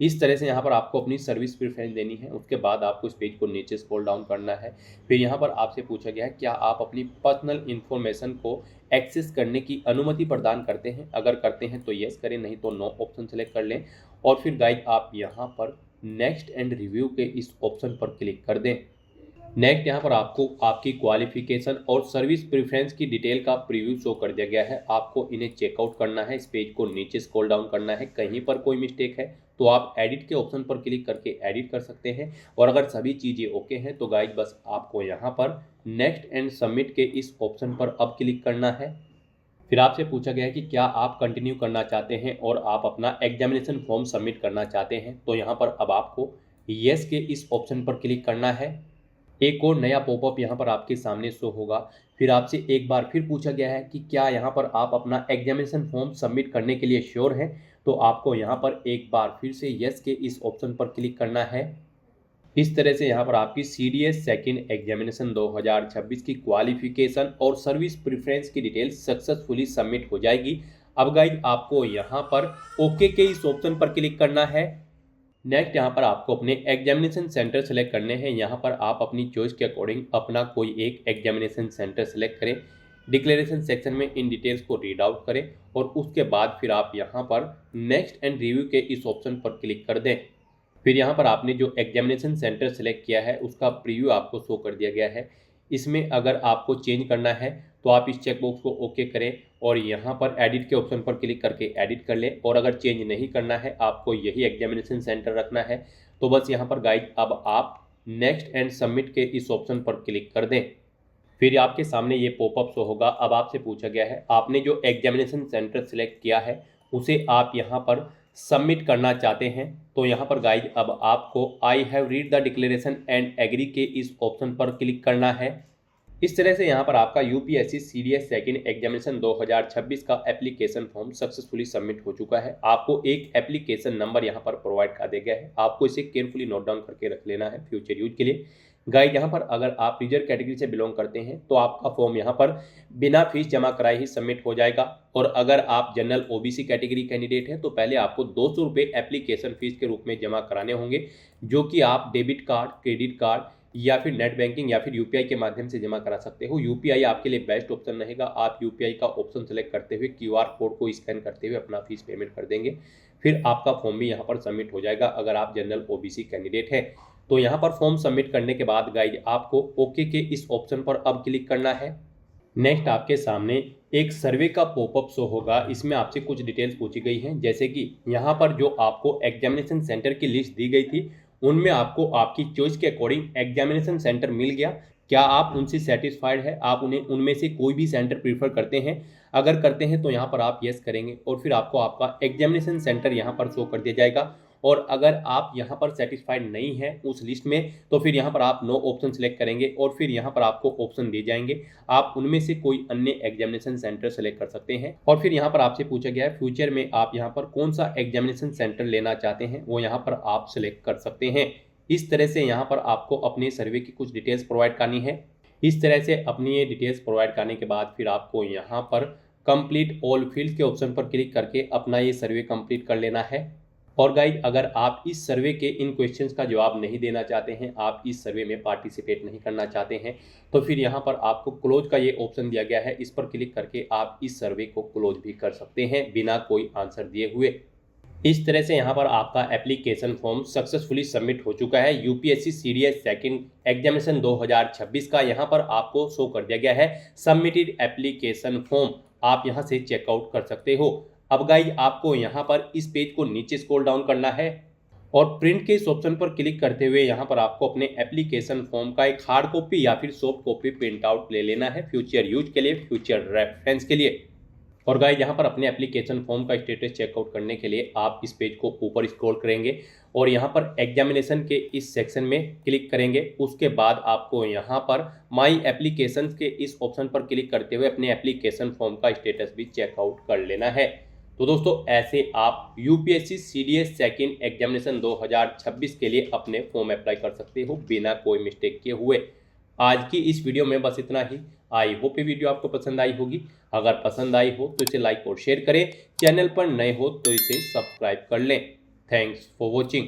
[SPEAKER 3] इस तरह से यहाँ पर आपको अपनी सर्विस प्रेफरेंस देनी है। उसके बाद आपको इस पेज को नीचे स्क्रॉल डाउन करना है। फिर यहाँ पर आपसे पूछा गया है क्या आप अपनी पर्सनल इन्फॉर्मेशन को एक्सेस करने की अनुमति प्रदान करते हैं। अगर करते हैं तो यस करें, नहीं तो नो ऑप्शन सेलेक्ट कर लें और फिर गाइड आप यहाँ पर नेक्स्ट एंड रिव्यू के इस ऑप्शन पर क्लिक कर दें। नेक्स्ट यहाँ पर आपको आपकी क्वालिफिकेशन और सर्विस प्रेफरेंस की डिटेल का प्रीव्यू शो कर दिया गया है। आपको इन्हें चेकआउट करना है। इस पेज को नीचे स्क्रॉल डाउन करना है। कहीं पर कोई मिस्टेक है तो आप एडिट के ऑप्शन पर क्लिक करके एडिट कर सकते हैं और अगर सभी चीज़ें ओके हैं तो गाइज बस आपको यहाँ पर नेक्स्ट एंड सबमिट के इस ऑप्शन पर अब क्लिक करना है। फिर आपसे पूछा गया है कि क्या आप कंटिन्यू करना चाहते हैं और आप अपना एग्जामिनेशन फॉर्म सबमिट करना चाहते हैं, तो यहाँ पर अब आपको येस के इस ऑप्शन पर क्लिक करना है। एक और नया पॉपअप यहाँ पर आपके सामने शो होगा। फिर आपसे एक बार फिर पूछा गया है कि क्या यहाँ पर आप अपना एग्जामिनेशन फॉर्म सबमिट करने के लिए श्योर हैं, तो आपको यहाँ पर एक बार फिर से यस के इस ऑप्शन पर क्लिक करना है। इस तरह से यहाँ पर आपकी सीडीएस सेकंड एग्जामिनेशन 2026 की क्वालिफिकेशन और सर्विस प्रेफरेंस की डिटेल सक्सेसफुली सबमिट हो जाएगी। अब गाइज आपको यहाँ पर ओके के इस ऑप्शन पर क्लिक करना है। नेक्स्ट यहाँ पर आपको अपने एग्जामिनेशन सेंटर सेलेक्ट करने हैं। यहाँ पर आप अपनी चॉइस के अकॉर्डिंग अपना कोई एक एग्जामिनेशन सेंटर सेलेक्ट करें। डिक्लेरेशन सेक्शन में इन डिटेल्स को रीड आउट करें और उसके बाद फिर आप यहाँ पर नेक्स्ट एंड रिव्यू के इस ऑप्शन पर क्लिक कर दें। फिर यहाँ पर आपने जो एग्जामिनेशन सेंटर सेलेक्ट किया है उसका प्रीव्यू आपको शो कर दिया गया है। इसमें अगर आपको चेंज करना है तो आप इस चेकबॉक्स को ओके करें और यहाँ पर एडिट के ऑप्शन पर क्लिक करके एडिट कर लें और अगर चेंज नहीं करना है, आपको यही एग्जामिनेशन सेंटर रखना है, तो बस यहाँ पर गाइड अब आप नेक्स्ट एंड सबमिट के इस ऑप्शन पर क्लिक कर दें। फिर आपके सामने ये पॉपअप शो होगा। अब आपसे पूछा गया है आपने जो एग्जामिनेशन सेंटर सेलेक्ट किया है उसे आप यहाँ पर सबमिट करना चाहते हैं, तो यहाँ पर गाइज अब आपको I have read the declaration and agree के इस ऑप्शन पर क्लिक करना है। इस तरह से यहाँ पर आपका यूपीएससी सीडीएस सेकंड एग्जामिनेशन 2026 का एप्लीकेशन फॉर्म सक्सेसफुली सबमिट हो चुका है। आपको एक एप्लीकेशन नंबर यहाँ पर प्रोवाइड कर दिया गया है। आपको इसे केयरफुली नोट डाउन करके रख लेना है फ्यूचर यूज के लिए। गाइड यहाँ पर अगर आप रिजर्व कैटेगरी से बिलोंग करते हैं तो आपका फॉर्म यहाँ पर बिना फीस जमा कराए ही सबमिट हो जाएगा और अगर आप जनरल ओबीसी कैटेगरी कैंडिडेट हैं तो पहले आपको 200 रुपये एप्लीकेशन फीस के रूप में जमा कराने होंगे, जो कि आप डेबिट कार्ड, क्रेडिट कार्ड या फिर नेट बैंकिंग या फिर यूपीआई के माध्यम से जमा करा सकते हो। यूपीआई आपके लिए बेस्ट ऑप्शन रहेगा। आप यूपीआई का ऑप्शन सेलेक्ट करते हुए क्यूआर कोड को स्कैन करते हुए अपना फीस पेमेंट कर देंगे, फिर आपका फॉर्म भी यहाँ पर सबमिट हो जाएगा अगर आप जनरल ओबीसी कैंडिडेट हैं। तो यहाँ पर फॉर्म सबमिट करने के बाद गाइज आपको ओके के इस ऑप्शन पर अब क्लिक करना है। नेक्स्ट आपके सामने एक सर्वे का पॉपअप शो होगा। इसमें आपसे कुछ डिटेल्स पूछी गई हैं, जैसे कि यहाँ पर जो आपको एग्जामिनेशन सेंटर की लिस्ट दी गई थी उनमें आपको आपकी चॉइस के अकॉर्डिंग एग्जामिनेशन सेंटर मिल गया। क्या आप उनसे सेटिस्फाइड है? आप उनमें से कोई भी सेंटर प्रीफर करते हैं? अगर करते हैं तो यहाँ पर आप यस करेंगे और फिर आपको आपका एग्जामिनेशन सेंटर यहाँ पर शो कर दिया जाएगा और अगर आप यहाँ पर सेटिस्फाइड नहीं हैं उस लिस्ट में तो फिर यहाँ पर आप नो ऑप्शन सेलेक्ट करेंगे और फिर यहाँ पर आपको ऑप्शन दिए जाएंगे। आप उनमें से कोई अन्य एग्जामिनेशन सेंटर सेलेक्ट कर सकते हैं और फिर यहाँ पर आपसे पूछा गया है फ्यूचर में आप यहाँ पर कौन सा एग्जामिनेशन सेंटर लेना चाहते हैं वो यहाँ पर आप सिलेक्ट कर सकते हैं। इस तरह से यहाँ पर आपको अपने सर्वे की कुछ डिटेल्स प्रोवाइड करनी है। इस तरह से अपनी ये डिटेल्स प्रोवाइड करने के बाद फिर आपको यहाँ पर कंप्लीट ऑल फील्ड के ऑप्शन पर क्लिक करके अपना ये सर्वे कंप्लीट कर लेना है। और गाइज अगर आप इस सर्वे के इन क्वेश्चंस का जवाब नहीं देना चाहते हैं, आप इस सर्वे में पार्टिसिपेट नहीं करना चाहते हैं, तो फिर यहाँ पर आपको क्लोज का ये ऑप्शन दिया गया है। इस पर क्लिक करके आप इस सर्वे को क्लोज भी कर सकते हैं बिना कोई आंसर दिए हुए। इस तरह से यहाँ पर आपका एप्लीकेशन फॉर्म सक्सेसफुली सबमिट हो चुका है। यूपीएससी सीडीएस सेकंड एग्जामिनेशन 2026 का यहाँ पर आपको शो कर दिया गया है सबमिटेड एप्लीकेशन फॉर्म। आप यहाँ से चेकआउट कर सकते हो। अब गाइज आपको यहाँ पर इस पेज को नीचे स्क्रॉल डाउन करना है और प्रिंट के इस ऑप्शन पर क्लिक करते हुए यहाँ पर आपको अपने एप्लीकेशन फॉर्म का एक हार्ड कॉपी या फिर सॉफ्ट कॉपी प्रिंट आउट ले लेना है फ्यूचर यूज के लिए, फ्यूचर रेफरेंस के लिए। और गाइज यहाँ पर अपने एप्लीकेशन फॉर्म का स्टेटस चेकआउट करने के लिए आप इस पेज को ऊपर स्क्रॉल करेंगे और यहाँ पर एग्जामिनेशन के इस सेक्शन में क्लिक करेंगे। उसके बाद आपको यहाँ पर माई एप्लीकेशन के इस ऑप्शन पर क्लिक करते हुए अपने एप्लीकेशन फॉर्म का स्टेटस भी चेकआउट कर लेना है। तो दोस्तों ऐसे आप यूपीएससी सीडीएस सेकंड एग्जामिनेशन 2026 के लिए अपने फॉर्म अप्लाई कर सकते हो बिना कोई मिस्टेक किए हुए। आज की इस वीडियो में बस इतना ही। आई होप ये वीडियो आपको पसंद आई होगी। अगर पसंद आई हो तो इसे लाइक और शेयर करें। चैनल पर नए हो तो इसे सब्सक्राइब कर लें। Thanks for watching.